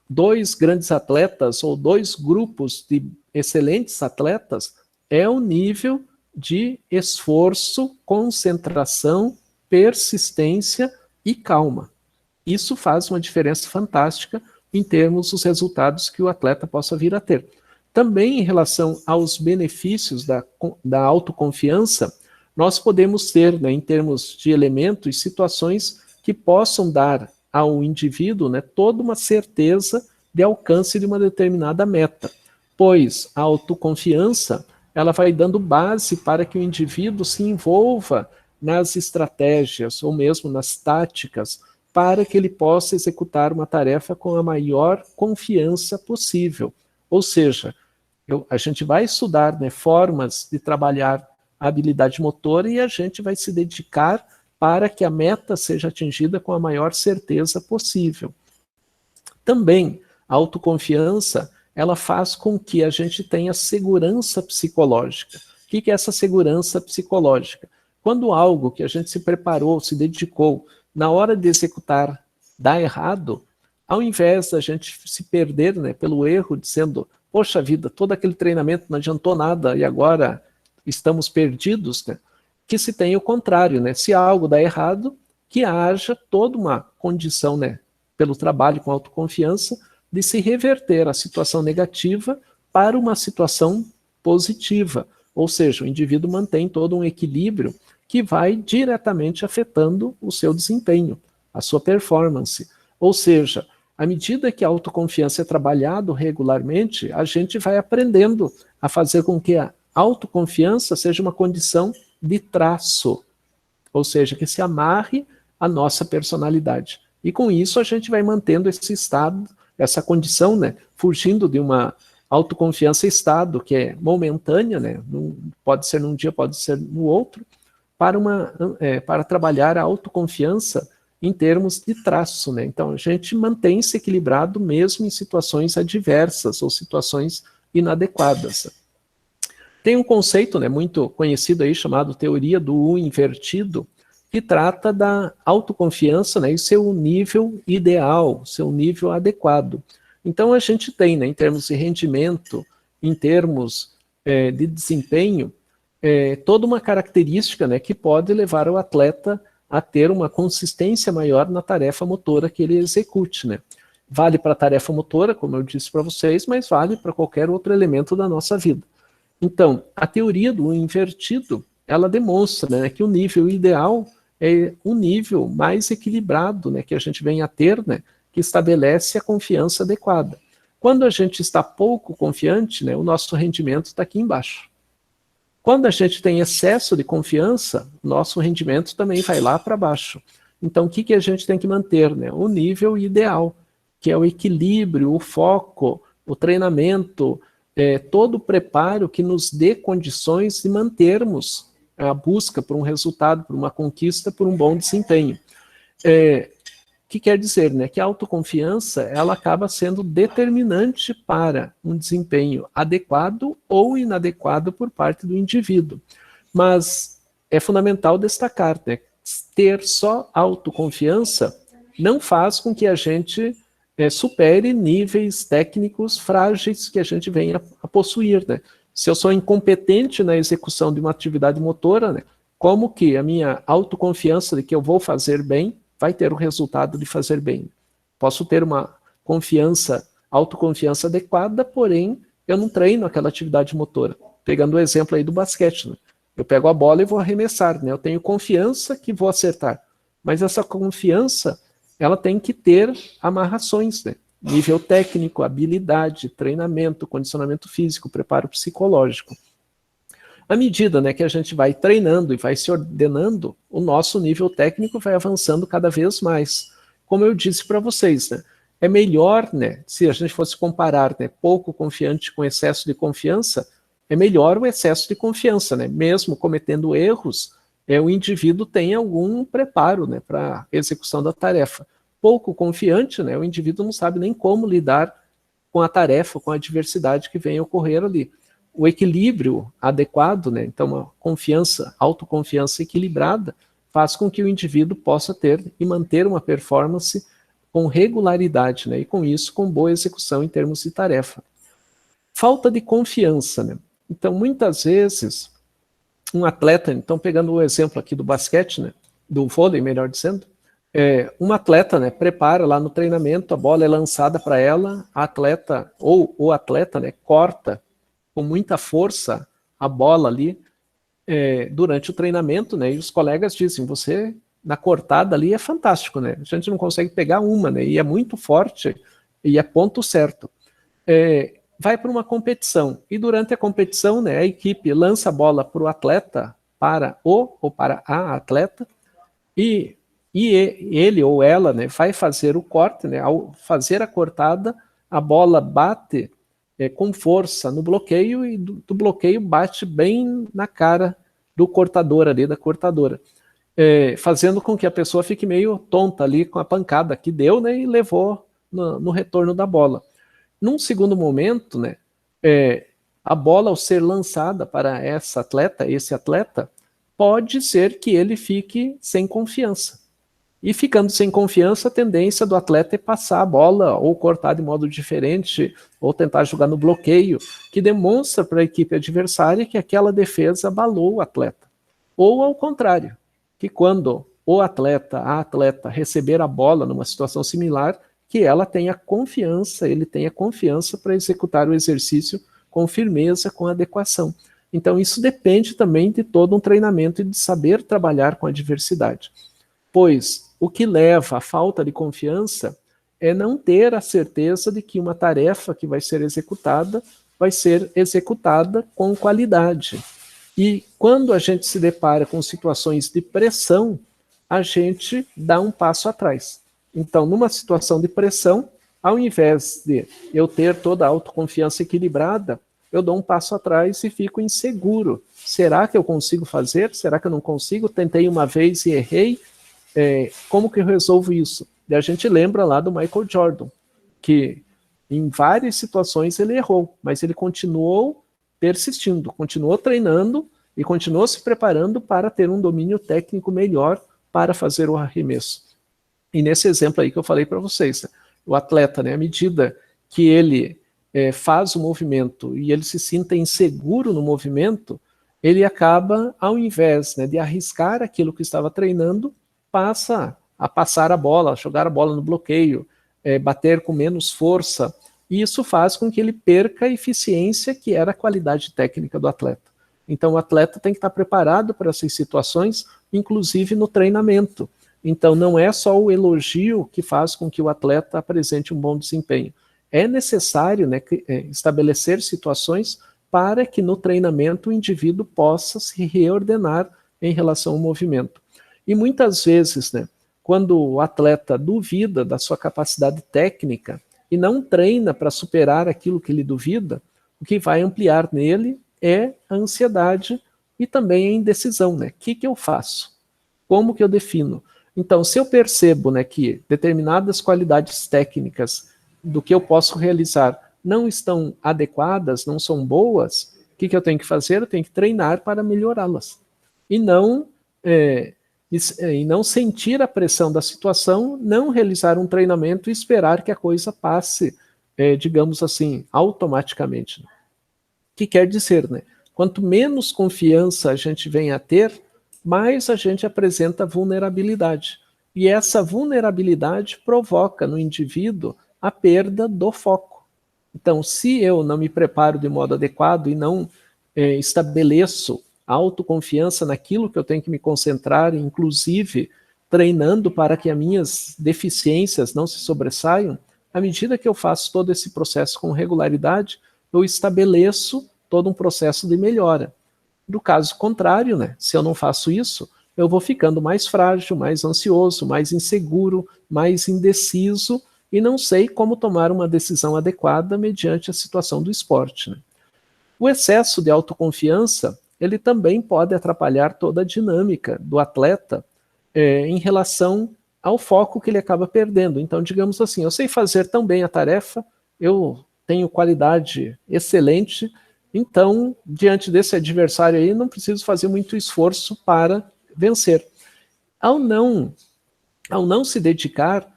dois grandes atletas ou dois grupos de excelentes atletas é o nível de esforço, concentração, persistência e calma. Isso faz uma diferença fantástica em termos dos resultados que o atleta possa vir a ter. Também em relação aos benefícios da autoconfiança, nós podemos ter, né, em termos de elementos, situações que possam dar ao indivíduo, né, toda uma certeza de alcance de uma determinada meta, pois a autoconfiança ela vai dando base para que o indivíduo se envolva nas estratégias ou mesmo nas táticas para que ele possa executar uma tarefa com a maior confiança possível. Ou seja, a gente vai estudar, né, formas de trabalhar a habilidade motora e a gente vai se dedicar para que a meta seja atingida com a maior certeza possível. Também, a autoconfiança, ela faz com que a gente tenha segurança psicológica. O que é essa segurança psicológica? Quando algo que a gente se preparou, se dedicou, na hora de executar, dá errado, ao invés da gente se perder, né, pelo erro, dizendo, poxa vida, todo aquele treinamento não adiantou nada e agora estamos perdidos, né, que se tenha o contrário, né, se algo dá errado, que haja toda uma condição, né, pelo trabalho com autoconfiança, de se reverter a situação negativa para uma situação positiva. Ou seja, o indivíduo mantém todo um equilíbrio que vai diretamente afetando o seu desempenho, a sua performance. Ou seja, à medida que a autoconfiança é trabalhado regularmente, a gente vai aprendendo a fazer com que a autoconfiança seja uma condição de traço, ou seja, que se amarre à nossa personalidade. E com isso a gente vai mantendo esse estado, essa condição, né, fugindo de uma autoconfiança estado que é momentânea, né, pode ser num dia, pode ser no outro, para trabalhar a autoconfiança em termos de traço, né? Então a gente mantém-se equilibrado mesmo em situações adversas ou situações inadequadas. Tem um conceito, né, muito conhecido aí chamado teoria do U invertido, que trata da autoconfiança, né, e seu nível ideal, seu nível adequado. Então a gente tem, né, em termos de rendimento, em termos de desempenho, toda uma característica, né, que pode levar o atleta a ter uma consistência maior na tarefa motora que ele execute, né. Vale para a tarefa motora, como eu disse para vocês, mas vale para qualquer outro elemento da nossa vida. Então, a teoria do invertido, ela demonstra, né, que o nível ideal é um nível mais equilibrado, né, que a gente vem a ter, né, que estabelece a confiança adequada. Quando a gente está pouco confiante, né, o nosso rendimento está aqui embaixo. Quando a gente tem excesso de confiança, nosso rendimento também vai lá para baixo. Então, o que a gente tem que manter? Né? O nível ideal, que é o equilíbrio, o foco, o treinamento, todo o preparo que nos dê condições de mantermos a busca por um resultado, por uma conquista, por um bom desempenho. Que quer dizer, né, que a autoconfiança ela acaba sendo determinante para um desempenho adequado ou inadequado por parte do indivíduo. Mas é fundamental destacar, né, ter só autoconfiança não faz com que a gente supere níveis técnicos frágeis que a gente venha a possuir. Né? Se eu sou incompetente na execução de uma atividade motora, né, como que a minha autoconfiança de que eu vou fazer bem vai ter o resultado de fazer bem? Posso ter uma autoconfiança adequada, porém eu não treino aquela atividade motora. Pegando o exemplo aí do basquete, né? Eu pego a bola e vou arremessar, né? Eu tenho confiança que vou acertar, mas essa confiança ela tem que ter amarrações, né? Nível técnico, habilidade, treinamento, condicionamento físico, preparo psicológico. À medida, né, que a gente vai treinando e vai se ordenando, o nosso nível técnico vai avançando cada vez mais. Como eu disse para vocês, né, é melhor, né, se a gente fosse comparar, né, pouco confiante com excesso de confiança, é melhor o excesso de confiança, né, mesmo cometendo erros, o indivíduo tem algum preparo, né, para a execução da tarefa. Pouco confiante, né, o indivíduo não sabe nem como lidar com a tarefa, com a adversidade que vem a ocorrer ali. O equilíbrio adequado, né, então uma confiança, autoconfiança equilibrada, faz com que o indivíduo possa ter e manter uma performance com regularidade, né, e com isso, com boa execução em termos de tarefa. Falta de confiança, né? Então, muitas vezes, um atleta, então pegando o exemplo aqui do basquete, né, do vôlei, melhor dizendo, um atleta, né, prepara lá no treinamento, a bola é lançada para ela, a atleta, ou o atleta, né, corta com muita força a bola ali durante o treinamento, né? E os colegas dizem, você na cortada ali é fantástico, né? A gente não consegue pegar uma, né? E é muito forte e é ponto certo. Vai para uma competição e durante a competição, né? A equipe lança a bola para o atleta, para o ou para a atleta e ele ou ela, né? Vai fazer o corte, né? Ao fazer a cortada, a bola bate com força no bloqueio e do bloqueio bate bem na cara do cortador ali, da cortadora, fazendo com que a pessoa fique meio tonta ali com a pancada que deu, né, e levou no retorno da bola. Num segundo momento, né, a bola ao ser lançada para esse atleta, pode ser que ele fique sem confiança. E ficando sem confiança, a tendência do atleta é passar a bola ou cortar de modo diferente ou tentar jogar no bloqueio, que demonstra para a equipe adversária que aquela defesa abalou o atleta. Ou ao contrário, que quando a atleta receber a bola numa situação similar, que ela tenha confiança, ele tenha confiança para executar o exercício com firmeza, com adequação. Então isso depende também de todo um treinamento e de saber trabalhar com a adversidade. Pois o que leva à falta de confiança é não ter a certeza de que uma tarefa que vai ser executada com qualidade. E quando a gente se depara com situações de pressão, a gente dá um passo atrás. Então, numa situação de pressão, ao invés de eu ter toda a autoconfiança equilibrada, eu dou um passo atrás e fico inseguro. Será que eu consigo fazer? Será que eu não consigo? Tentei uma vez e errei. Como que eu resolvo isso? E a gente lembra lá do Michael Jordan, que em várias situações ele errou, mas ele continuou persistindo, continuou treinando e continuou se preparando para ter um domínio técnico melhor para fazer o arremesso. E nesse exemplo aí que eu falei para vocês, né, o atleta, né, à medida que ele faz o movimento e ele se sinta inseguro no movimento, ele acaba, ao invés, né, de arriscar aquilo que estava treinando, passa a passar a bola, a jogar a bola no bloqueio, bater com menos força, e isso faz com que ele perca a eficiência que era a qualidade técnica do atleta. Então o atleta tem que estar preparado para essas situações, inclusive no treinamento. Então não é só o elogio que faz com que o atleta apresente um bom desempenho. É necessário, né, estabelecer situações para que no treinamento o indivíduo possa se reordenar em relação ao movimento. E muitas vezes, né, quando o atleta duvida da sua capacidade técnica e não treina para superar aquilo que ele duvida, o que vai ampliar nele é a ansiedade e também a indecisão, né? O que eu faço? Como que eu defino? Então, se eu percebo, né, que determinadas qualidades técnicas do que eu posso realizar não estão adequadas, não são boas, o que eu tenho que fazer? Eu tenho que treinar para melhorá-las. E não sentir a pressão da situação, não realizar um treinamento e esperar que a coisa passe, digamos assim, automaticamente. O que quer dizer, né? Quanto menos confiança a gente vem a ter, mais a gente apresenta vulnerabilidade. E essa vulnerabilidade provoca no indivíduo a perda do foco. Então, se eu não me preparo de modo adequado e não estabeleço autoconfiança naquilo que eu tenho que me concentrar, inclusive treinando para que as minhas deficiências não se sobressaiam, à medida que eu faço todo esse processo com regularidade, eu estabeleço todo um processo de melhora. Do caso contrário, né, se eu não faço isso, eu vou ficando mais frágil, mais ansioso, mais inseguro, mais indeciso e não sei como tomar uma decisão adequada mediante a situação do esporte, né? O excesso de autoconfiança, ele também pode atrapalhar toda a dinâmica do atleta em relação ao foco que ele acaba perdendo. Então, digamos assim, eu sei fazer tão bem a tarefa, eu tenho qualidade excelente, então, diante desse adversário aí, não preciso fazer muito esforço para vencer. Ao não se dedicar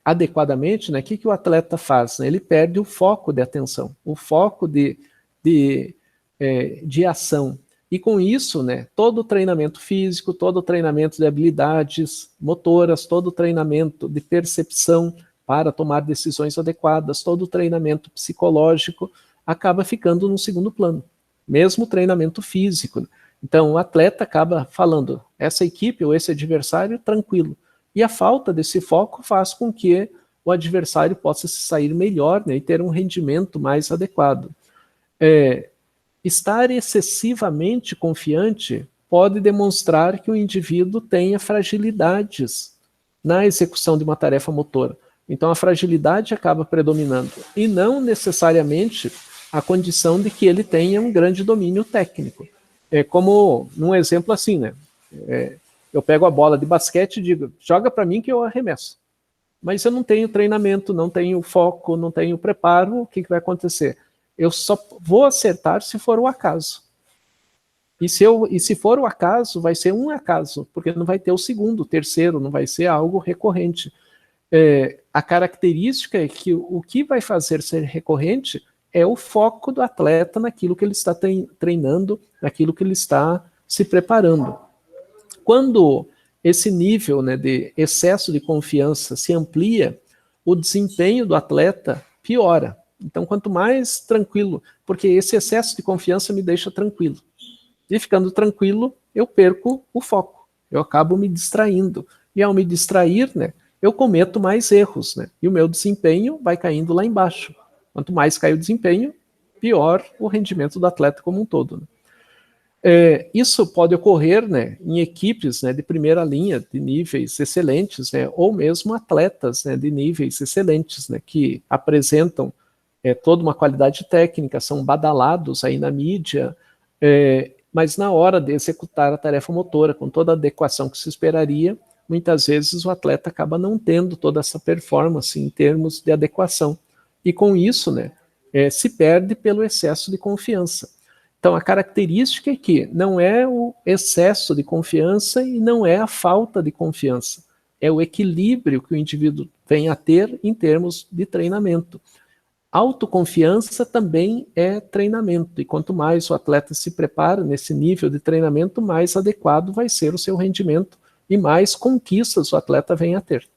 adequadamente, né, o que o atleta faz? Né? Ele perde o foco de atenção, o foco de ação. E com isso, né, todo o treinamento físico, todo o treinamento de habilidades motoras, todo o treinamento de percepção para tomar decisões adequadas, todo o treinamento psicológico acaba ficando no segundo plano, mesmo o treinamento físico. Então o atleta acaba falando, essa equipe ou esse adversário tranquilo. E a falta desse foco faz com que o adversário possa se sair melhor, né, e ter um rendimento mais adequado. Estar excessivamente confiante pode demonstrar que o indivíduo tenha fragilidades na execução de uma tarefa motora. Então a fragilidade acaba predominando, e não necessariamente a condição de que ele tenha um grande domínio técnico. Como num exemplo assim, né? Eu pego a bola de basquete e digo, joga para mim que eu arremesso. Mas eu não tenho treinamento, não tenho foco, não tenho preparo, o que vai acontecer? Eu só vou acertar se for o acaso. E se for o acaso, vai ser um acaso, porque não vai ter o segundo, o terceiro, não vai ser algo recorrente. A característica é que o que vai fazer ser recorrente é o foco do atleta naquilo que ele está treinando, naquilo que ele está se preparando. Quando esse nível, né, de excesso de confiança se amplia, o desempenho do atleta piora. Então, quanto mais tranquilo, porque esse excesso de confiança me deixa tranquilo. E ficando tranquilo, eu perco o foco. Eu acabo me distraindo. E ao me distrair, né, eu cometo mais erros, né, e o meu desempenho vai caindo lá embaixo. Quanto mais cai o desempenho, pior o rendimento do atleta como um todo, né? Isso pode ocorrer, né, em equipes, né, de primeira linha, de níveis excelentes, né, ou mesmo atletas, né, de níveis excelentes, né, que apresentam toda uma qualidade técnica, são badalados aí na mídia, mas na hora de executar a tarefa motora, com toda a adequação que se esperaria, muitas vezes o atleta acaba não tendo toda essa performance em termos de adequação. E com isso, né, se perde pelo excesso de confiança. Então a característica é que não é o excesso de confiança e não é a falta de confiança. É o equilíbrio que o indivíduo vem a ter em termos de treinamento. Autoconfiança também é treinamento, e quanto mais o atleta se prepara nesse nível de treinamento, mais adequado vai ser o seu rendimento e mais conquistas o atleta vem a ter.